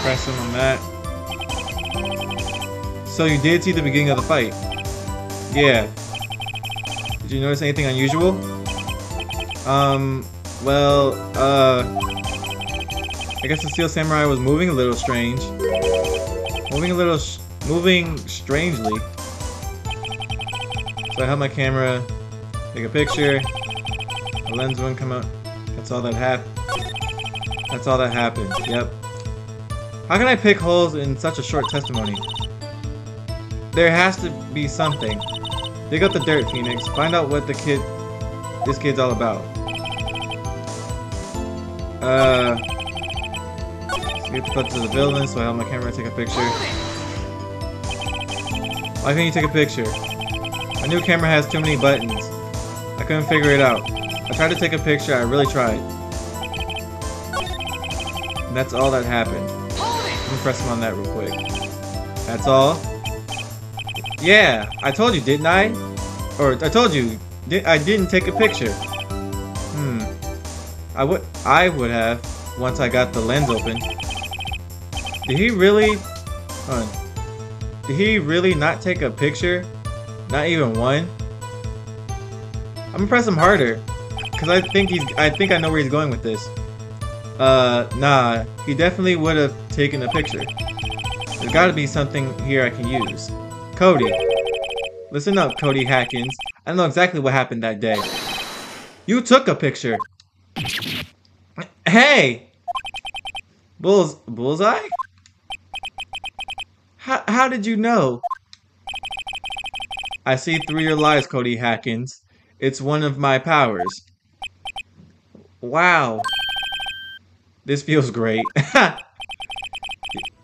Press him on that. So you did see the beginning of the fight? Yeah. Did you notice anything unusual? Well, I guess the Steel Samurai was moving a little strange. Moving strangely. So I held my camera, take a picture, the lens wouldn't come out. That's all that happened. Yep. How can I pick holes in such a short testimony? There has to be something. Dig up the dirt, Phoenix. Find out what this kid's all about. Get the foot to the building, so I held my camera to take a picture. Why can't you take a picture? My new camera has too many buttons. I couldn't figure it out. I tried to take a picture, I really tried. And that's all that happened. Let me press him on that real quick. That's all? Yeah, I told you, didn't I? Or I told you, I didn't take a picture. I would have, once I got the lens open. Did he really? Did he really not take a picture? Not even one? I'm gonna press him harder, cause I think I know where he's going with this. Nah, he definitely would have taken a picture. There's gotta be something here I can use. Cody. Listen up, Cody Hackins. I know exactly what happened that day. You took a picture. Hey! Bullseye? How did you know? I see through your lies, Cody Hackins. It's one of my powers. Wow. This feels great.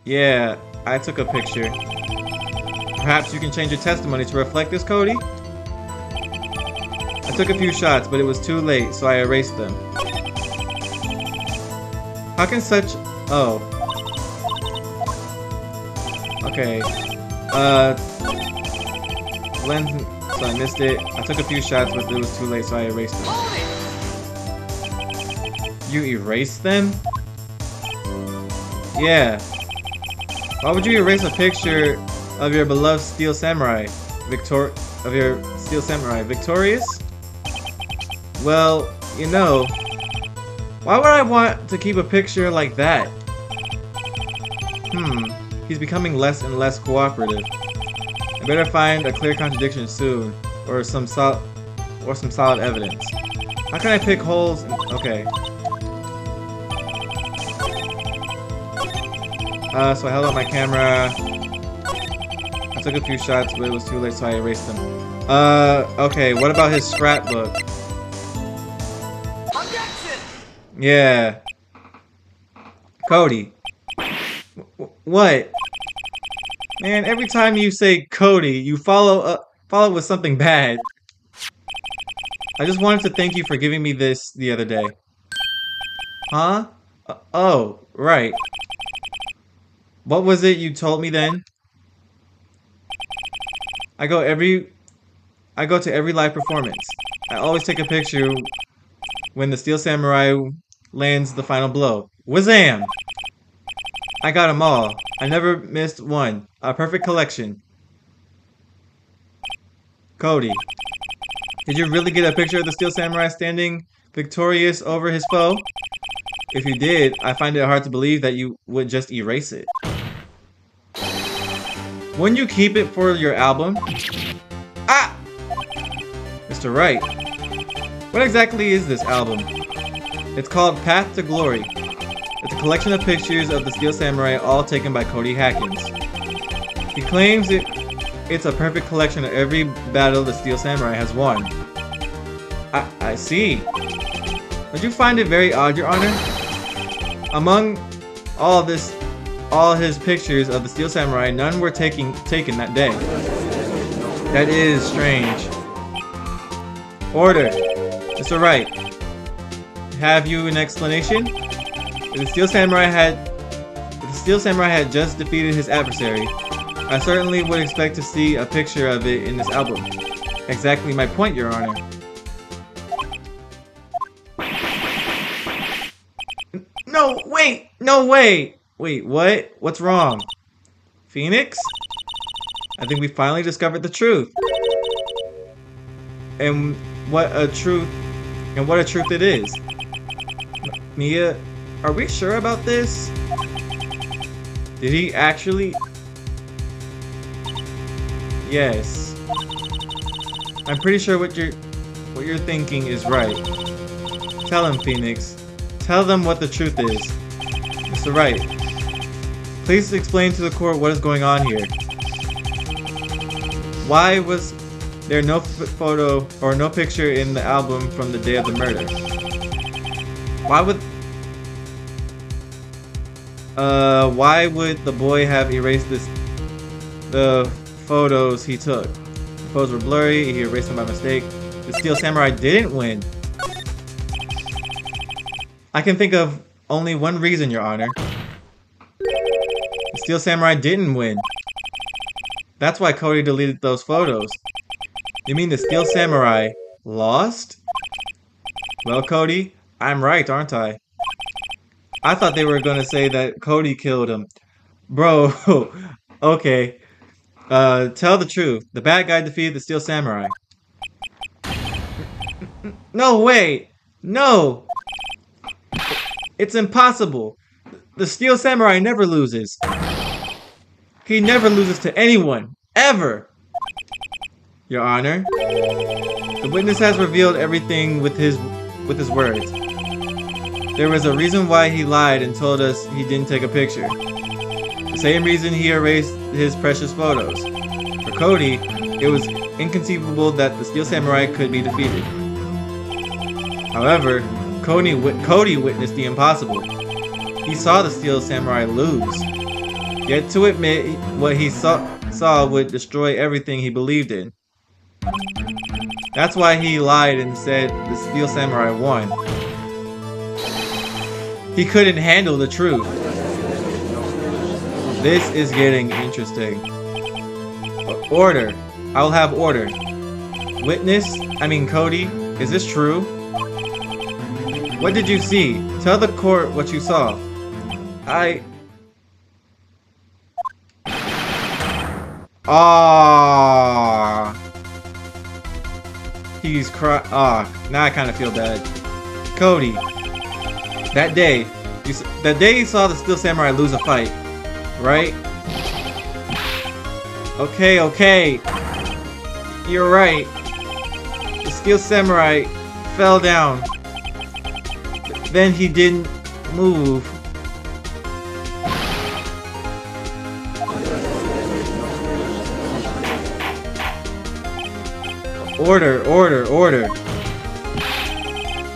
Yeah, I took a picture. Perhaps you can change your testimony to reflect this, Cody? I took a few shots, but it was too late, so I erased them. How can such... Oh. Okay. Lens... So I missed it. I took a few shots, but it was too late, so I erased them. You erased them? Yeah. Why would you erase a picture of your beloved Steel Samurai? Victorious? Well, you know, why would I want to keep a picture like that? He's becoming less and less cooperative. I better find a clear contradiction soon, or some solid evidence. How can I pick holes? Okay. So I held out my camera. I took a few shots, but it was too late, so I erased them. Okay, what about his scrapbook? Yeah. Cody. What? Man, every time you say Cody, you follow with something bad. I just wanted to thank you for giving me this the other day. Huh? Oh, right. What was it you told me then? I go to every live performance. I always take a picture when the Steel Samurai lands the final blow. Wazam! I got them all. I never missed one. A perfect collection. Cody. Did you really get a picture of the Steel Samurai standing victorious over his foe? If you did, I find it hard to believe that you would just erase it. Wouldn't you keep it for your album? Ah! Mr. Wright. What exactly is this album? It's called Path to Glory. It's a collection of pictures of the Steel Samurai, all taken by Cody Hackins. He claims it's a perfect collection of every battle the Steel Samurai has won. I see. Don't you find it very odd, Your Honor? Among all his pictures of the Steel Samurai, none were taken that day. That is strange. Order. Mr. Wright. Have you an explanation? If the Steel Samurai had just defeated his adversary, I certainly would expect to see a picture of it in this album. Exactly my point, Your Honor. No, wait! No way! Wait, what? What's wrong? Phoenix? I think we finally discovered the truth. And what a truth it is. Mia, are we sure about this? Did he actually? Yes. I'm pretty sure what you're thinking is right. Tell him, Phoenix. Tell them what the truth is. Mr. Wright, please explain to the court what is going on here. Why was there no photo or no picture in the album from the day of the murder? Why would the boy have erased the photos he took? The photos were blurry, he erased them by mistake. The Steel Samurai didn't win. I can think of only one reason, Your Honor. The Steel Samurai didn't win. That's why Cody deleted those photos. You mean the Steel Samurai lost? Well, Cody, I'm right, aren't I? I thought they were gonna say that Cody killed him. Bro, okay. Tell the truth. The bad guy defeated the Steel Samurai. No, wait! No! It's impossible! The Steel Samurai never loses. He never loses to anyone. Ever! Your Honor, the witness has revealed everything with his words. There was a reason why he lied and told us he didn't take a picture. The same reason he erased his precious photos. For Cody, it was inconceivable that the Steel Samurai could be defeated. However, Cody witnessed the impossible. He saw the Steel Samurai lose. Yet to admit what he saw saw would destroy everything he believed in. That's why he lied and said the Steel Samurai won. He couldn't handle the truth. This is getting interesting. Order. I'll have order. Witness? I mean Cody, is this true? What did you see? Tell the court what you saw. He's now I kind of feel bad. Cody, that day you saw the Steel Samurai lose a fight, right? Okay. You're right. The Steel Samurai fell down. Then he didn't move. Order.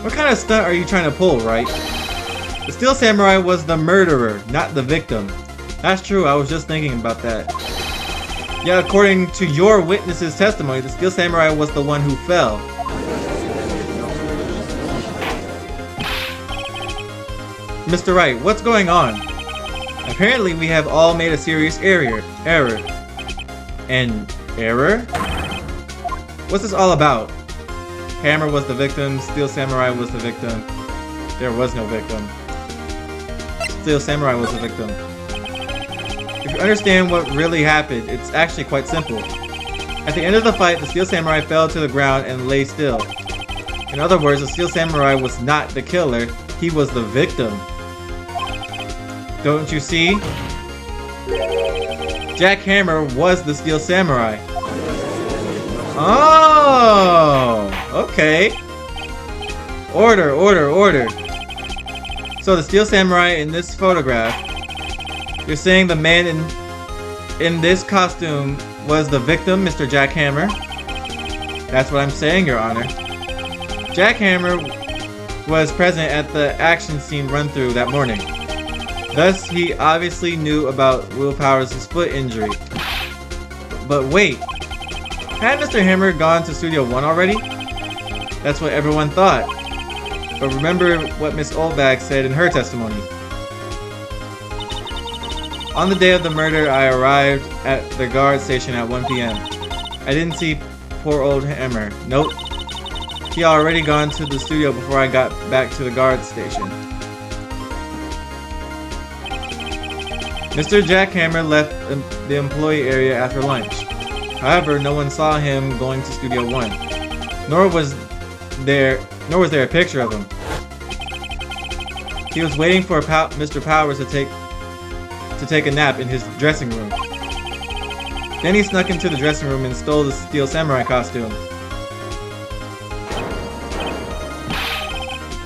What kind of stunt are you trying to pull, Wright? The Steel Samurai was the murderer, not the victim. That's true, I was just thinking about that. Yeah, according to your witness's testimony, the Steel Samurai was the one who fell. Mr. Wright, what's going on? Apparently we have all made a serious error. An error? What's this all about? Hammer was the victim, Steel Samurai was the victim. There was no victim. Steel Samurai was the victim. If you understand what really happened, it's actually quite simple. At the end of the fight, the Steel Samurai fell to the ground and lay still. In other words, the Steel Samurai was not the killer, he was the victim. Don't you see? Jack Hammer was the Steel Samurai. Oh, okay. Order. So the Steel Samurai in this photograph, you're saying the man in this costume was the victim, Mr. Jack Hammer? That's what I'm saying, Your Honor. Jack Hammer was present at the action scene run-through that morning. Thus, he obviously knew about Will Powers' foot injury. But wait, had Mr. Hammer gone to Studio 1 already? That's what everyone thought. But remember what Miss Oldbag said in her testimony. On the day of the murder, I arrived at the guard station at 1 p.m. I didn't see poor old Hammer. Nope. He already gone to the studio before I got back to the guard station. Mr. Jack Hammer left the employee area after lunch. However, no one saw him going to Studio 1. Nor was there a picture of him. He was waiting for Mr. Powers to take a nap in his dressing room. Then he snuck into the dressing room and stole the Steel Samurai costume.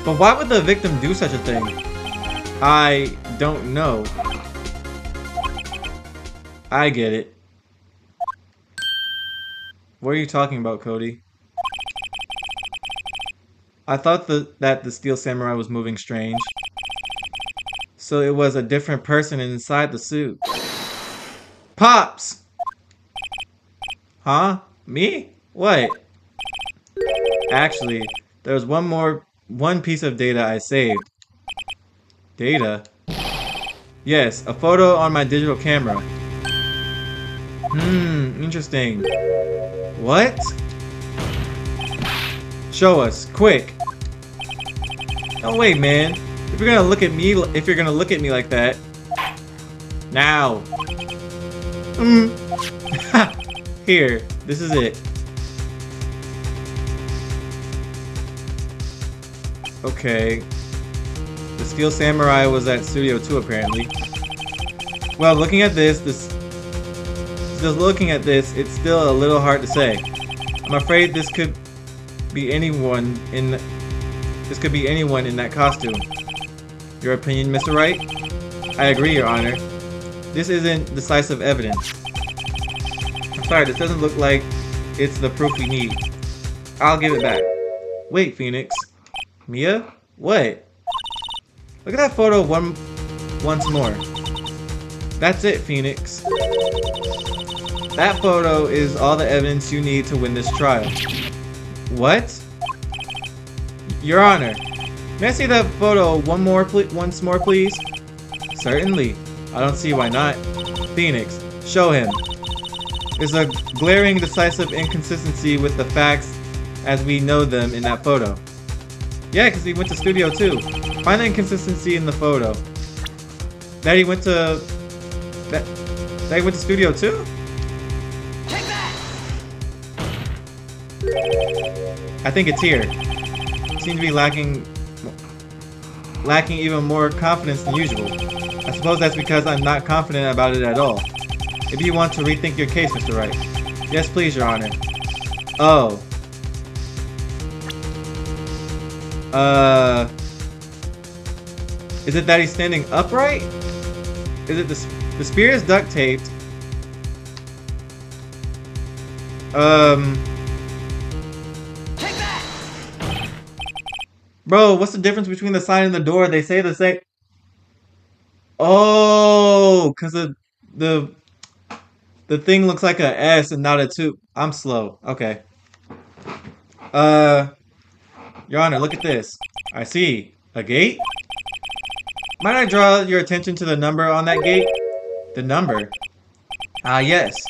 But why would the victim do such a thing? I don't know. I get it. What are you talking about, Cody? I thought that the Steel Samurai was moving strange. So it was a different person inside the suit. Pops! Huh? Me? What? Actually, there was one piece of data I saved. Data? Yes, a photo on my digital camera. Interesting. What? Show us, quick. No way, man. If you're gonna look at me like that. Now. Here, this is it. Okay. The Steel Samurai was at Studio 2 apparently. Well, looking at this, it's still a little hard to say. I'm afraid this could be anyone in that costume. Your opinion, Mr. Wright? I agree, Your Honor. This isn't decisive evidence. I'm sorry, this doesn't look like it's the proof we need. I'll give it back. Wait, Phoenix. Mia? What? Look at that photo once more. That's it, Phoenix. That photo is all the evidence you need to win this trial. What? Your Honor, may I see that photo once more, please? Certainly. I don't see why not. Phoenix, show him. There's a glaring, decisive inconsistency with the facts as we know them in that photo. Yeah, because he went to Studio 2. Find the inconsistency in the photo. That he went to... That he went to Studio 2? Take that! I think it's here. Seem to be lacking even more confidence than usual. I suppose that's because I'm not confident about it at all. If you want to rethink your case, Mr. Wright. Yes, please, Your Honor. Oh. Is it that he's standing upright? Is it the spear is duct taped? Take that! Bro, what's the difference between the sign and the door? They say the same. Oh, because the thing looks like a S and not a 2. I'm slow. Okay. Your Honor, look at this. I see. A gate? Might I draw your attention to the number on that gate? The number? Ah, yes.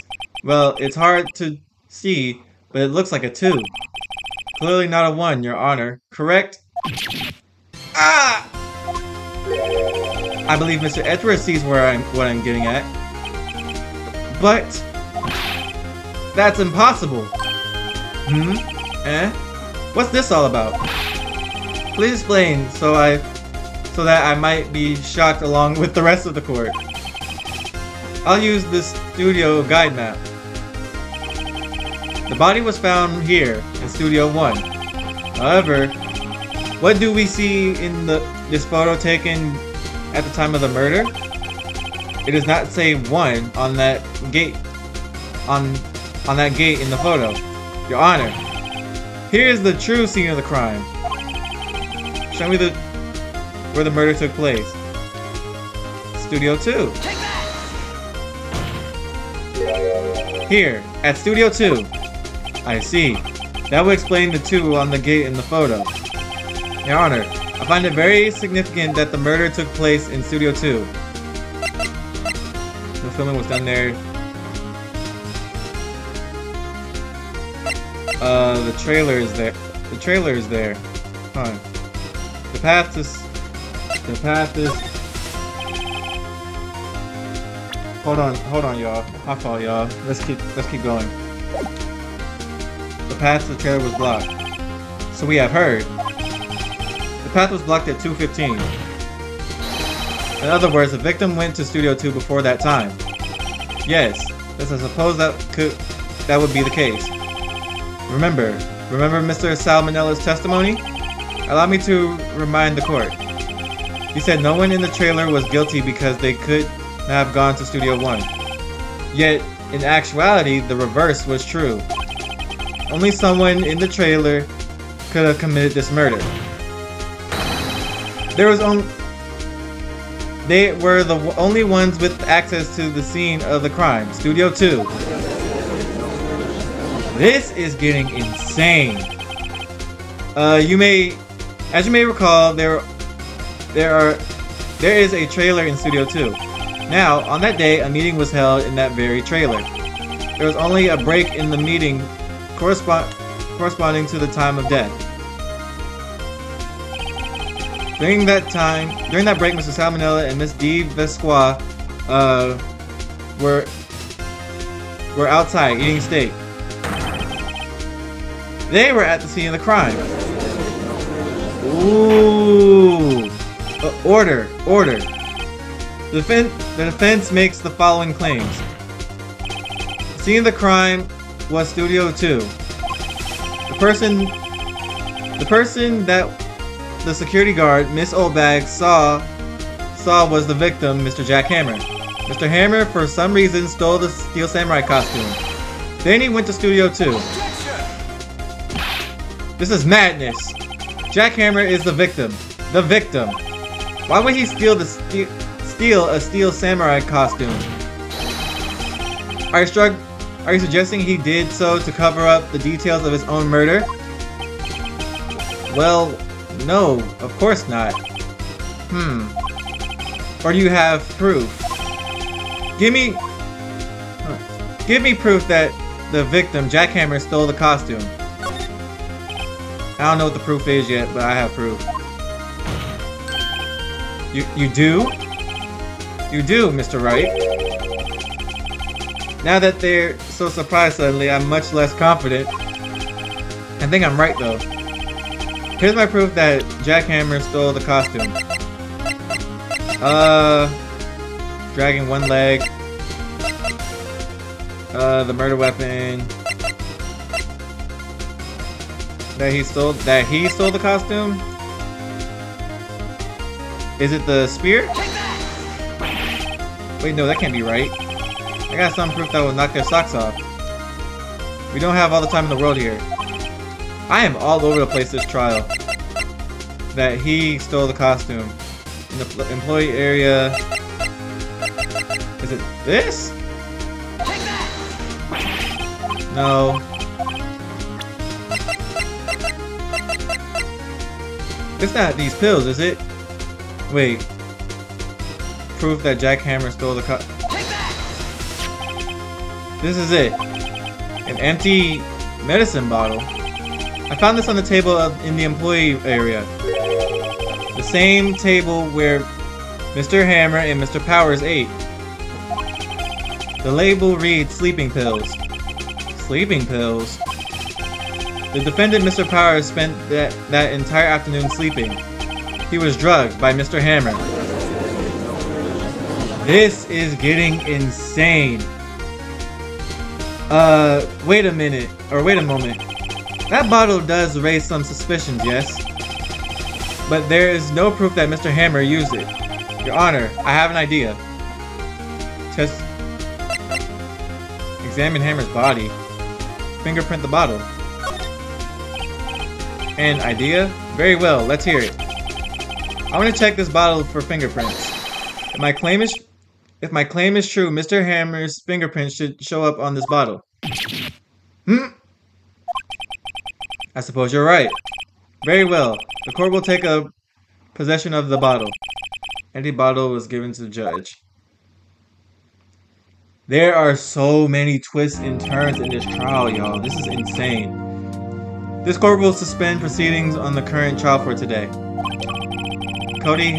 Well, it's hard to see, but it looks like a 2. Clearly not a 1, Your Honor. Correct? Ah! I believe Mr. Edgeworth sees what I'm getting at. But that's impossible. Eh? What's this all about? Please explain so that I might be shocked along with the rest of the court. I'll use this studio guide map. The body was found here in Studio 1. However, what do we see in this photo taken at the time of the murder? It does not say 1 on that gate on that gate in the photo. Your Honor, here is the true scene of the crime. Show me where the murder took place. Studio 2. Take that! Here, at Studio 2. I see. That would explain the 2 on the gate in the photo. Your Honor, I find it very significant that the murder took place in Studio 2. The filming was done there. The trailer is there. The trailer is there. Huh. The path is... Hold on, y'all. My fault, y'all. Let's keep going. The path to the trailer was blocked. So we have heard. The path was blocked at 2:15. In other words, the victim went to Studio 2 before that time. Yes, as I suppose that would be the case. Remember Mr. Salmonella's testimony? Allow me to remind the court. He said no one in the trailer was guilty because they could not have gone to Studio 1. Yet, in actuality, the reverse was true. Only someone in the trailer could have committed this murder. They were the only ones with access to the scene of the crime, Studio 2. This is getting insane. As you may recall, there is a trailer in Studio 2. Now, on that day, a meeting was held in that very trailer. There was only a break in the meeting corresponding to the time of death. During that break, Mr. Salmonella and Miss D. Vesqua were outside eating steak. They were at the scene of the crime. Ooh. Order. The defense makes the following claims. The scene of the crime was Studio 2. The person that the security guard, Miss Oldbag, saw was the victim, Mr. Jack Hammer. Mr. Hammer, for some reason, stole the Steel Samurai costume. Then he went to Studio 2. This is madness. Jack Hammer is the victim. The victim. Why would he steal a Steel Samurai costume? Are Are you suggesting he did so to cover up the details of his own murder? Well, no, of course not. Or do you have proof? Give me proof that the victim, Jackhammer, stole the costume. I don't know what the proof is yet, but I have proof. You do? You do, Mr. Wright. Now that they're so surprised suddenly, I'm much less confident. I think I'm right, though. Here's my proof that Jackhammer stole the costume. Dragging one leg. The murder weapon. That he stole the costume? Is it the spear? Wait, no, that can't be right. I got some proof that will knock their socks off. We don't have all the time in the world here. I am all over the place this trial. That he stole the costume. In the employee area. Is it this? No. It's not these pills, is it? Wait. Proof that Jackhammer stole the costume. This is it. An empty medicine bottle. I found this on the table in the employee area. The same table where Mr. Hammer and Mr. Powers ate. The label reads sleeping pills. Sleeping pills? The defendant, Mr. Powers, spent that entire afternoon sleeping. He was drugged by Mr. Hammer. This is getting insane. Wait a minute. Or wait a moment. That bottle does raise some suspicions, yes? But there is no proof that Mr. Hammer used it. Your Honor, I have an idea. Examine Hammer's body. Fingerprint the bottle. An idea? Very well, let's hear it. I want to check this bottle for fingerprints. If my claim is true, Mr. Hammer's fingerprints should show up on this bottle. I suppose you're right. Very well. The court will take possession of the bottle. Empty bottle was given to the judge. There are so many twists and turns in this trial, y'all. This is insane. This court will suspend proceedings on the current trial for today. Cody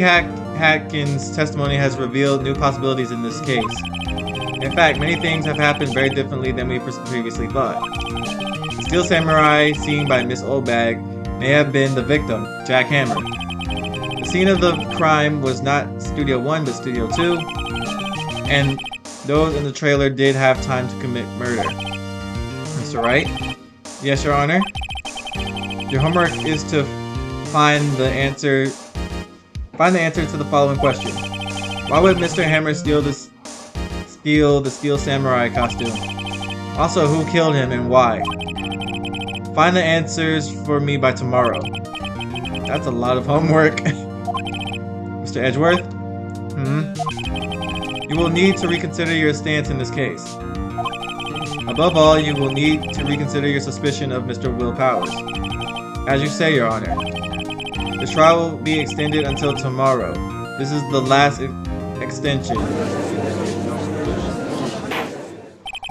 Hatkins' testimony has revealed new possibilities in this case. In fact, many things have happened very differently than we previously thought. The Steel Samurai seen by Miss Oldbag may have been the victim, Jackhammer. The scene of the crime was not Studio 1 but Studio 2, and those in the trailer did have time to commit murder. Mr. Wright? Yes, Your Honor? Your homework is to find the answer to the following question. Why would Mr. Hammer steal the Steel Samurai costume? Also, who killed him and why? Find the answers for me by tomorrow. That's a lot of homework. Mr. Edgeworth? You will need to reconsider your stance in this case. Above all, you will need to reconsider your suspicion of Mr. Will Powers. As you say, Your Honor. The trial will be extended until tomorrow. This is the last extension.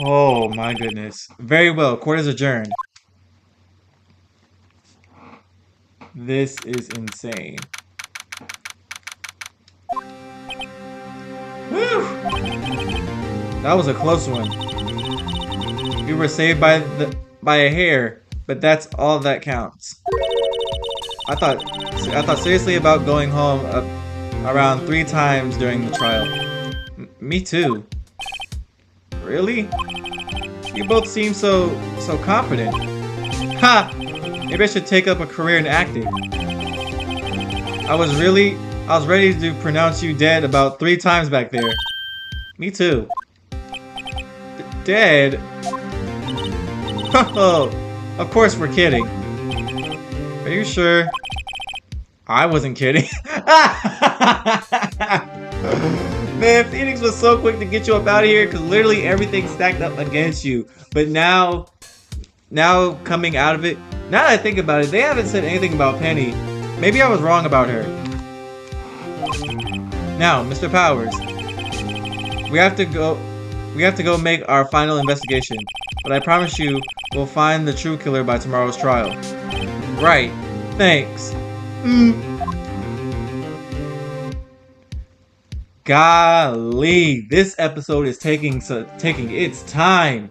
Oh my goodness. Very well, court is adjourned. This is insane. Woo! That was a close one. We were saved by a hair, but that's all that counts. I thought seriously about going home around 3 times during the trial. Me too. Really? You both seem so confident. Ha! Maybe I should take up a career in acting. I was ready to pronounce you dead about 3 times back there. Me too. Dead? Oh, of course we're kidding. Are you sure? I wasn't kidding. Man, Phoenix was so quick to get you up out of here because literally everything stacked up against you. But now coming out of it, now that I think about it, they haven't said anything about Penny. Maybe I was wrong about her. Now, Mr. Powers, we have to go make our final investigation. But I promise you, we'll find the true killer by tomorrow's trial. Right. Thanks. Golly, this episode is taking its time.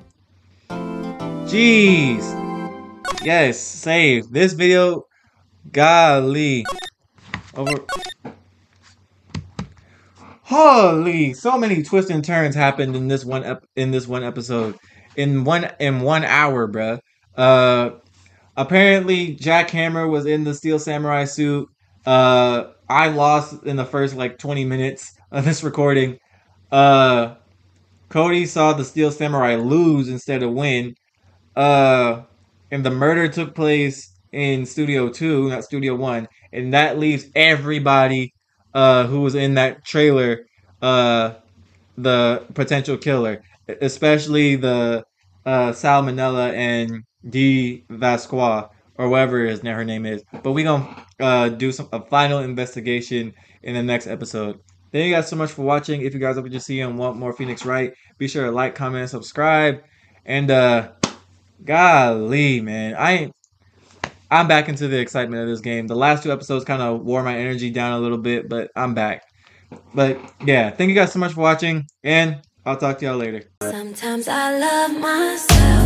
Jeez. Yes, save this video. Golly. Holy, so many twists and turns happened in this one episode. In one hour, bruh. Apparently Jack Hammer was in the Steel Samurai suit. I lost in the first like 20 minutes of this recording. Cody saw the Steel Samurai lose instead of win. And the murder took place in Studio 2, not Studio 1. And that leaves everybody who was in that trailer the potential killer. Especially the Salmonella and D. Vasqua, or whatever her name is. But we gonna do a final investigation in the next episode. Thank you guys so much for watching. If you guys ever just see and want more Phoenix Wright, be sure to like, comment, and subscribe. And golly, man, I'm back into the excitement of this game. The last 2 episodes kind of wore my energy down a little bit, but I'm back. But yeah, thank you guys so much for watching, and I'll talk to y'all later. Sometimes I love myself.